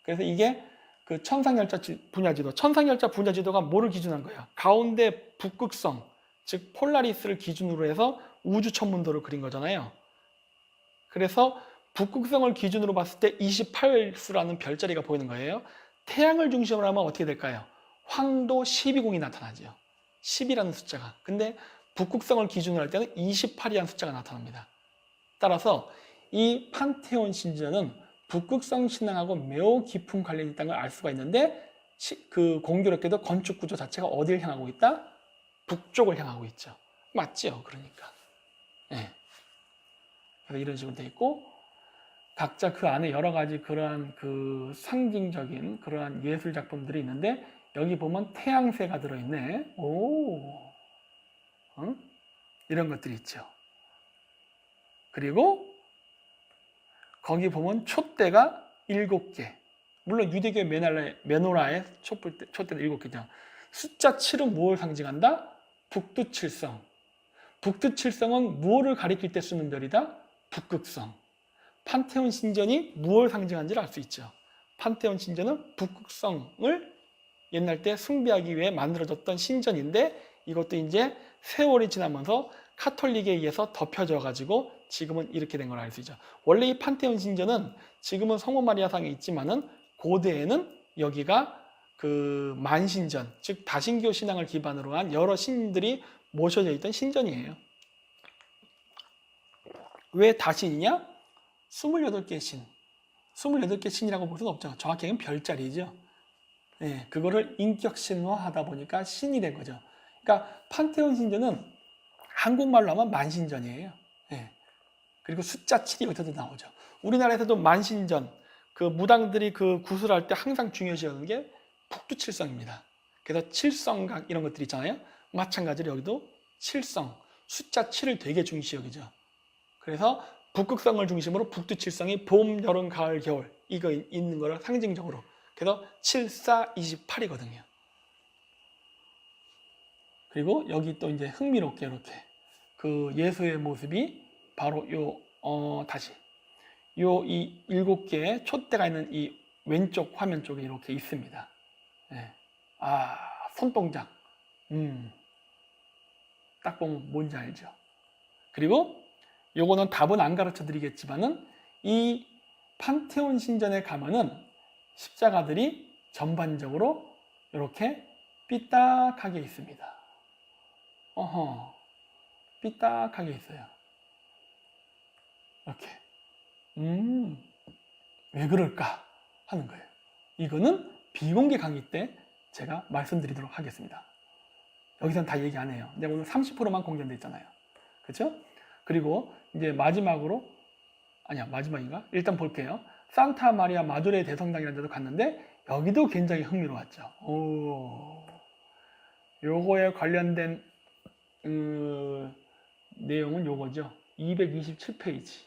그래서 이게 그 천상열차 분야지도, 천상열차 분야지도가 뭐를 기준한 거야? 가운데 북극성, 즉 폴라리스를 기준으로 해서 우주천문도를 그린 거잖아요. 그래서 북극성을 기준으로 봤을 때 28수라는 별자리가 보이는 거예요. 태양을 중심으로 하면 어떻게 될까요? 황도 12궁이 나타나죠. 10이라는 숫자가. 근데 북극성을 기준으로 할 때는 28이라는 숫자가 나타납니다. 따라서 이 판테온 신전은 북극성 신앙하고 매우 깊은 관련이 있다는 걸 알 수가 있는데, 그 공교롭게도 건축 구조 자체가 어디를 향하고 있다? 북쪽을 향하고 있죠. 맞죠? 그러니까. 네. 그래서 이런 식으로 돼 있고, 각자 그 안에 여러 가지 그러한 그 상징적인 그러한 예술 작품들이 있는데, 여기 보면 태양새가 들어있네. 오, 응? 이런 것들이 있죠. 그리고 거기 보면 촛대가 7개. 물론 유대교 메노라의 촛대도 7개죠. 숫자 7은 무엇을 상징한다? 북두칠성. 북두칠성은 무엇을 가리킬 때 쓰는 별이다? 북극성. 판테온 신전이 무엇을 상징하는지를 알 수 있죠. 판테온 신전은 북극성을 옛날 때 숭배하기 위해 만들어졌던 신전인데, 이것도 이제 세월이 지나면서 카톨릭에 의해서 덮여져 가지고 지금은 이렇게 된 걸 알 수 있죠. 원래 이 판테온 신전은 지금은 성모 마리아상에 있지만은 고대에는 여기가 그 만신전, 즉 다신교 신앙을 기반으로 한 여러 신들이 모셔져 있던 신전이에요. 왜 다신이냐? 28개 신. 28개 신이라고 볼 수는 없죠. 정확히 얘기하면 별자리죠. 네, 그거를 인격 신화하다 보니까 신이 된 거죠. 그러니까 판테온 신전은 한국말로 하면 만신전이에요. 네. 그리고 숫자 7이 여기서도 나오죠. 우리나라에서도 만신전, 그 무당들이 그 구슬할 때 항상 중요시 여기는 게 북두칠성입니다. 그래서 칠성각 이런 것들이 있잖아요. 마찬가지로 여기도 칠성, 숫자 7을 되게 중시 여기죠. 그래서 북극성을 중심으로 북두칠성이 봄, 여름, 가을, 겨울 이거 있는 거를 상징적으로. 그래서 7, 4, 28이거든요. 그리고 여기 또 이제 흥미롭게 이렇게 그 예수의 모습이 바로 다시 이 7개의 촛대가 있는 이 왼쪽 화면 쪽에 이렇게 있습니다. 네. 아, 손동작. 딱 보면 뭔지 알죠? 그리고 요거는 답은 안 가르쳐 드리겠지만은 이 판테온 신전에 가면은 십자가들이 전반적으로 이렇게 삐딱하게 있습니다. 삐딱하게 있어요. 이렇게. 왜 그럴까 하는 거예요. 이거는 비공개 강의 때 제가 말씀드리도록 하겠습니다. 여기서는 다 얘기 안 해요. 근데 오늘 30%만 공개돼 있잖아요. 그렇죠? 그리고 이제 마지막으로, 아니야, 마지막인가? 일단 볼게요. 산타 마리아 마조레 대성당이라는 데도 갔는데 여기도 굉장히 흥미로웠죠. 요거에 관련된 내용은 요거죠. 227페이지.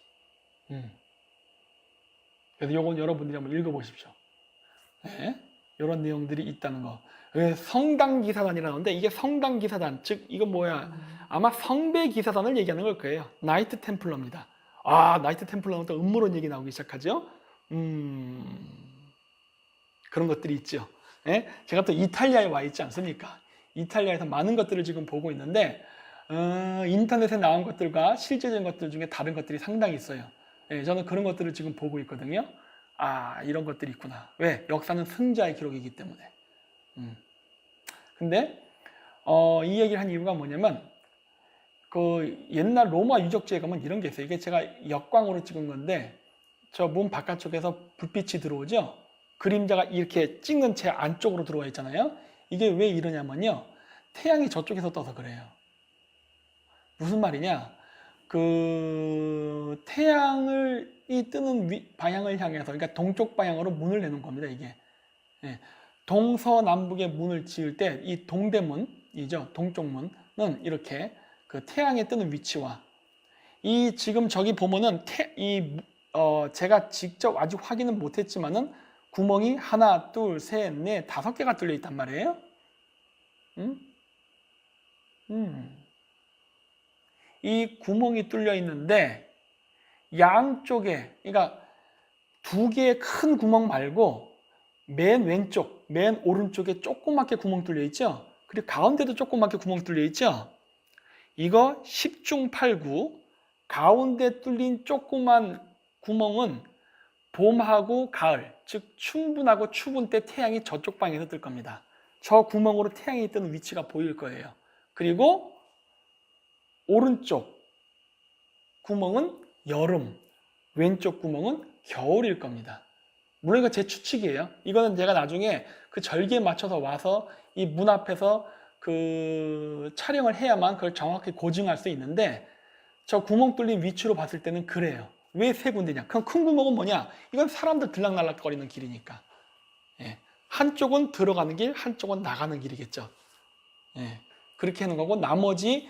그래서 요건 여러분들이 한번 읽어보십시오. 네, 이런 내용들이 있다는 거. 성당 기사단이라는데 이게 성당 기사단, 즉 이건 뭐야? 아마 성배 기사단을 얘기하는 걸 거예요. 나이트 템플러입니다. 아, 나이트 템플러는 또 음모론 얘기 나오기 시작하죠. 그런 것들이 있죠. 네? 제가 또 이탈리아에 와 있지 않습니까? 이탈리아에서 많은 것들을 지금 보고 있는데 인터넷에 나온 것들과 실제적인 것들 중에 다른 것들이 상당히 있어요. 네, 저는 그런 것들을 지금 보고 있거든요. 아, 이런 것들이 있구나. 왜? 역사는 승자의 기록이기 때문에. 근데 이 얘기를 한 이유가 뭐냐면 그 옛날 로마 유적지에 가면 이런 게 있어요. 이게 제가 역광으로 찍은 건데 저 문 바깥쪽에서 불빛이 들어오죠. 그림자가 이렇게 찍는 채 안쪽으로 들어와 있잖아요. 이게 왜 이러냐면요. 태양이 저쪽에서 떠서 그래요. 무슨 말이냐? 그 태양이 뜨는 방향을 향해서, 그러니까 동쪽 방향으로 문을 내놓은 겁니다. 이게 동서남북의 문을 지을 때 이 동대문이죠. 동쪽 문은 이렇게 그 태양이 뜨는 위치와 이 지금 저기 보면은 제가 직접 아직 확인은 못했지만은 구멍이 하나, 둘, 셋, 넷, 5개가 뚫려 있단 말이에요. 이 구멍이 뚫려 있는데 양쪽에, 그러니까 2개의 큰 구멍 말고 맨 왼쪽, 맨 오른쪽에 조그맣게 구멍 뚫려 있죠? 그리고 가운데도 조그맣게 구멍 뚫려 있죠? 이거 10중 8구, 가운데 뚫린 조그만 구멍은 봄하고 가을, 즉 충분하고 추분 때 태양이 저쪽 방에서 뜰 겁니다. 저 구멍으로 태양이 뜨는 위치가 보일 거예요. 그리고 오른쪽 구멍은 여름, 왼쪽 구멍은 겨울일 겁니다. 물론 이거 제 추측이에요. 이거는 제가 나중에 그 절기에 맞춰서 와서 이 문 앞에서 그 촬영을 해야만 그걸 정확히 고증할 수 있는데, 저 구멍 뚫린 위치로 봤을 때는 그래요. 왜 세 군데냐? 그럼 큰 구멍은 뭐냐? 이건 사람들 들락날락거리는 길이니까. 예. 한쪽은 들어가는 길, 한쪽은 나가는 길이겠죠. 예. 그렇게 하는 거고, 나머지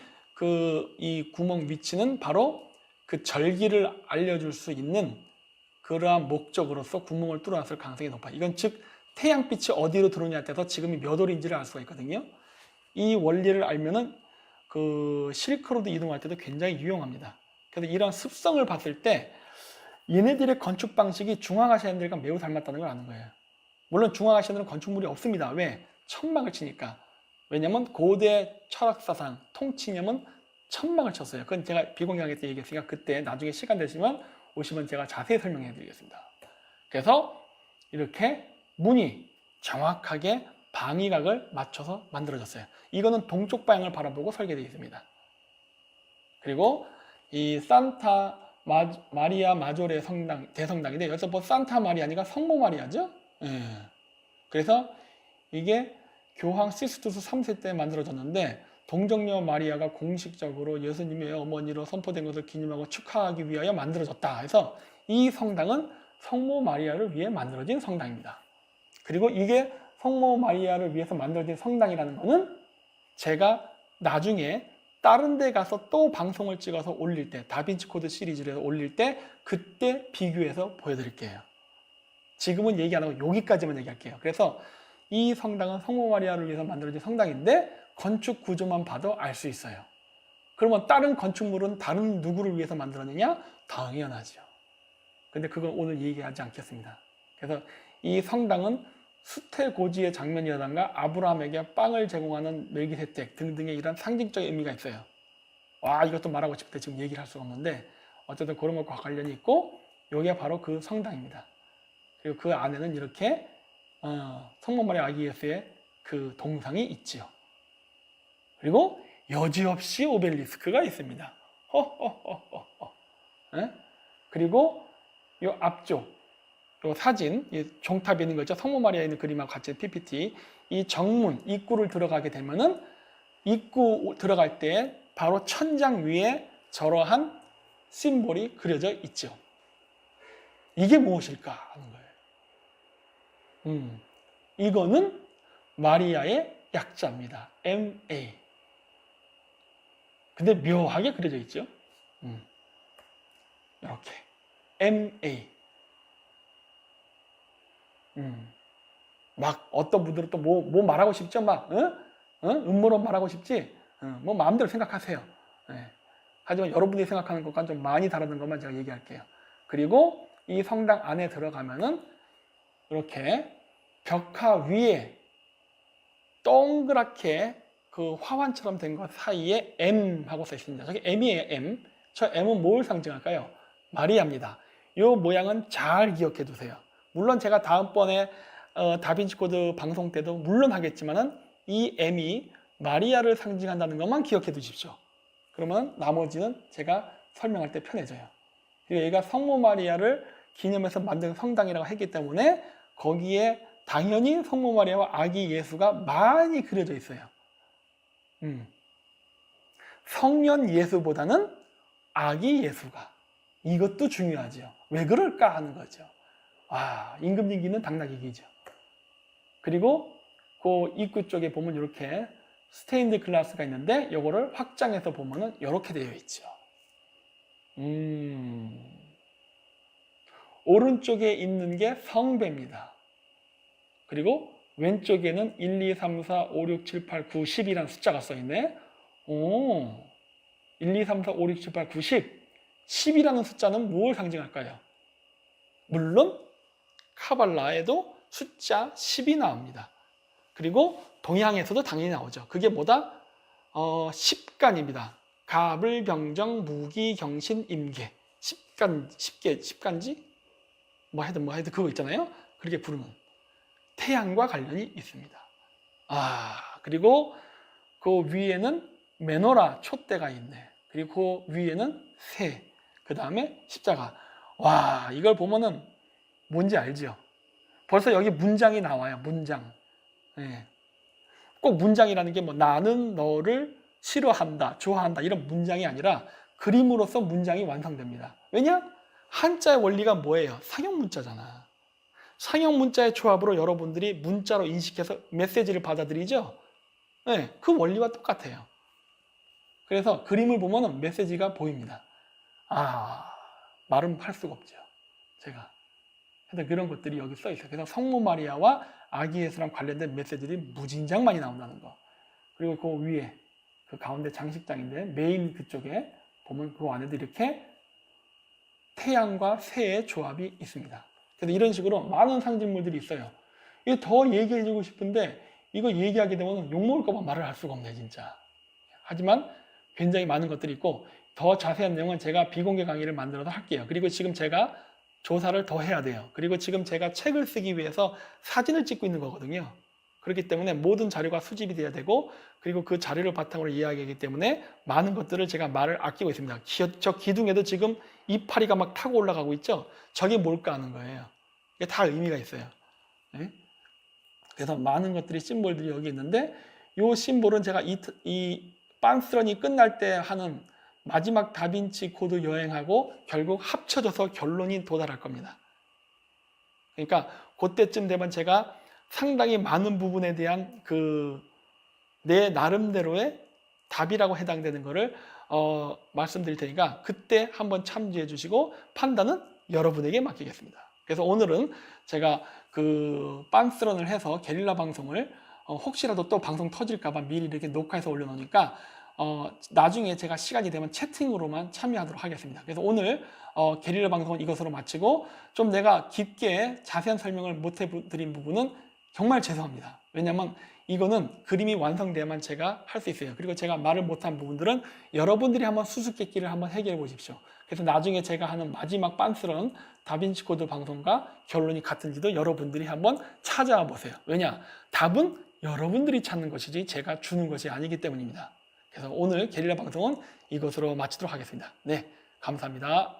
이 구멍 위치는 바로 그 절기를 알려줄 수 있는 그러한 목적으로서 구멍을 뚫어놨을 가능성이 높아요. 이건 즉 태양빛이 어디로 들어오냐에 따라서 지금이 몇 월인지를 알 수가 있거든요. 이 원리를 알면은 그 실크로드 이동할 때도 굉장히 유용합니다. 그래서 이런 습성을 봤을 때 얘네들의 건축 방식이 중앙아시아인들과 매우 닮았다는 걸 아는 거예요. 물론 중앙아시아인들은 건축물이 없습니다. 왜? 천막을 치니까. 왜냐면 고대 철학사상 통치념은 천막을 쳤어요. 그건 제가 비공개하게 때 얘기했으니까 그때 나중에 시간 되시면 오시면 제가 자세히 설명해 드리겠습니다. 그래서 이렇게 문이 정확하게 방위각을 맞춰서 만들어졌어요. 이거는 동쪽 방향을 바라보고 설계되어 있습니다. 그리고 이 산타 마리아 마조레 성당, 대성당인데 여기서 뭐 산타 마리아니까 성모 마리아죠? 예. 그래서 이게 교황 시스투스 3세 때 만들어졌는데 동정녀 마리아가 공식적으로 예수님의 어머니로 선포된 것을 기념하고 축하하기 위하여 만들어졌다 해서 이 성당은 성모 마리아를 위해 만들어진 성당입니다. 그리고 이게 성모 마리아를 위해서 만들어진 성당이라는 것은 제가 나중에 다른 데 가서 또 방송을 찍어서 올릴 때, 다빈치 코드 시리즈를 해서 올릴 때 그때 비교해서 보여드릴게요. 지금은 얘기 안 하고 여기까지만 얘기할게요. 그래서 이 성당은 성모 마리아를 위해서 만들어진 성당인데 건축 구조만 봐도 알 수 있어요. 그러면 다른 건축물은 다른 누구를 위해서 만들었느냐? 당연하죠. 근데 그건 오늘 얘기하지 않겠습니다. 그래서 이 성당은 수태고지의 장면이라든가 아브라함에게 빵을 제공하는 멜기세덱 등등의 이런 상징적인 의미가 있어요. 와, 이것도 말하고 싶을 때 지금 얘기를 할 수가 없는데 어쨌든 그런 것과 관련이 있고 이게 바로 그 성당입니다. 그리고 그 안에는 이렇게 성모 마리아 아기 예수의 그 동상이 있지요. 그리고 여지없이 오벨리스크가 있습니다. 그리고 이 앞쪽 이 사진, 이 종탑에 있는 거 있죠? 성모 마리아 있는 그림하고 같이 PPT. 이 정문, 입구를 들어가게 되면은 입구 들어갈 때 바로 천장 위에 저러한 심볼이 그려져 있죠. 이게 무엇일까 하는 거예요. 이거는 마리아의 약자입니다. MA. 근데 묘하게 그려져 있죠. 이렇게 MA. 막 어떤 분들은 또 뭐 말하고 싶죠? 막 음모론 말하고 싶지? 뭐 마음대로 생각하세요. 네. 하지만 여러분이 생각하는 것과 좀 많이 다르는 것만 제가 얘기할게요. 그리고 이 성당 안에 들어가면은 이렇게 벽화 위에 동그랗게 그 화환처럼 된 것 사이에 M 하고 써 있습니다. 저기 M이에요, M. 저 M은 뭘 상징할까요? 마리아입니다. 이 모양은 잘 기억해 두세요. 물론 제가 다음번에 다빈치 코드 방송 때도 물론 하겠지만은 이 M이 마리아를 상징한다는 것만 기억해 두십시오. 그러면 나머지는 제가 설명할 때 편해져요. 그리고 얘가 성모 마리아를 기념해서 만든 성당이라고 했기 때문에 거기에 당연히 성모 마리아와 아기 예수가 많이 그려져 있어요. 성년 예수보다는 아기 예수가. 이것도 중요하죠. 왜 그럴까 하는 거죠. 임금님기는 당나귀기죠. 그리고 그 입구 쪽에 보면 이렇게 스테인드 글라스가 있는데 이거를 확장해서 보면은 이렇게 되어 있죠. 오른쪽에 있는 게 성배입니다. 그리고 왼쪽에는 1, 2, 3, 4, 5, 6, 7, 8, 9, 10이라는 숫자가 써있네. 1, 2, 3, 4, 5, 6, 7, 8, 9, 10. 10이라는 숫자는 무엇을 상징할까요? 물론 카발라에도 숫자 10이 나옵니다. 그리고 동양에서도 당연히 나오죠. 그게 뭐다? 10간입니다. 가불병정 무기경신 임계 10간지 뭐 하여튼 그거 있잖아요. 그렇게 부르는 태양과 관련이 있습니다. 그리고 그 위에는 메노라 촛대가 있네. 그리고 그 위에는 새, 그 다음에 십자가. 와, 이걸 보면은 뭔지 알죠? 벌써 여기 문장이 나와요. 문장. 네. 꼭 문장이라는 게 뭐 나는 너를 싫어한다, 좋아한다 이런 문장이 아니라 그림으로써 문장이 완성됩니다. 왜냐? 한자의 원리가 뭐예요? 상형 문자잖아. 상형 문자의 조합으로 여러분들이 문자로 인식해서 메시지를 받아들이죠? 네, 그 원리와 똑같아요. 그래서 그림을 보면 메시지가 보입니다. 말은 할 수가 없죠. 제가. 근데 그런 것들이 여기 써 있어요. 그래서 성모 마리아와 아기 예수랑 관련된 메시지들이 무진장 많이 나온다는 거. 그리고 그 위에, 그 가운데 장식장인데 메인 그쪽에 보면 그 안에도 이렇게 태양과 새의 조합이 있습니다. 그래서 이런 식으로 많은 상징물들이 있어요. 이거 더 얘기해주고 싶은데 이거 얘기하게 되면 욕먹을까봐 말을 할 수가 없네 진짜. 하지만 굉장히 많은 것들이 있고 더 자세한 내용은 제가 비공개 강의를 만들어서 할게요. 그리고 지금 제가 조사를 더 해야 돼요. 그리고 지금 제가 책을 쓰기 위해서 사진을 찍고 있는 거거든요. 그렇기 때문에 모든 자료가 수집이 돼야 되고 그리고 그 자료를 바탕으로 이야기하기 때문에 많은 것들을 제가 말을 아끼고 있습니다. 저 기둥에도 지금 이파리가 막 타고 올라가고 있죠. 저게 뭘까 하는 거예요. 이게 다 의미가 있어요. 네? 그래서 많은 것들이 심볼들이 여기 있는데 이 심볼은 제가 이 빤스런이 끝날 때 하는 마지막 다빈치 코드 여행하고 결국 합쳐져서 결론이 도달할 겁니다. 그러니까 그때쯤 되면 제가 상당히 많은 부분에 대한 내 나름대로의 답이라고 해당되는 거를 말씀드릴 테니까 그때 한번 참조해 주시고 판단은 여러분에게 맡기겠습니다. 그래서 오늘은 제가 빤스런을 해서 게릴라 방송을 혹시라도 또 방송 터질까봐 미리 이렇게 녹화해서 올려놓으니까 나중에 제가 시간이 되면 채팅으로만 참여하도록 하겠습니다. 그래서 오늘 게릴라 방송은 이것으로 마치고 좀 내가 깊게 자세한 설명을 못 해드린 부분은 정말 죄송합니다. 왜냐하면 이거는 그림이 완성돼야만 제가 할 수 있어요. 그리고 제가 말을 못한 부분들은 여러분들이 한번 수수께끼를 한번 해결해 보십시오. 그래서 나중에 제가 하는 마지막 빤스런 다빈치 코드 방송과 결론이 같은지도 여러분들이 한번 찾아와 보세요. 왜냐? 답은 여러분들이 찾는 것이지 제가 주는 것이 아니기 때문입니다. 그래서 오늘 게릴라 방송은 이것으로 마치도록 하겠습니다. 네, 감사합니다.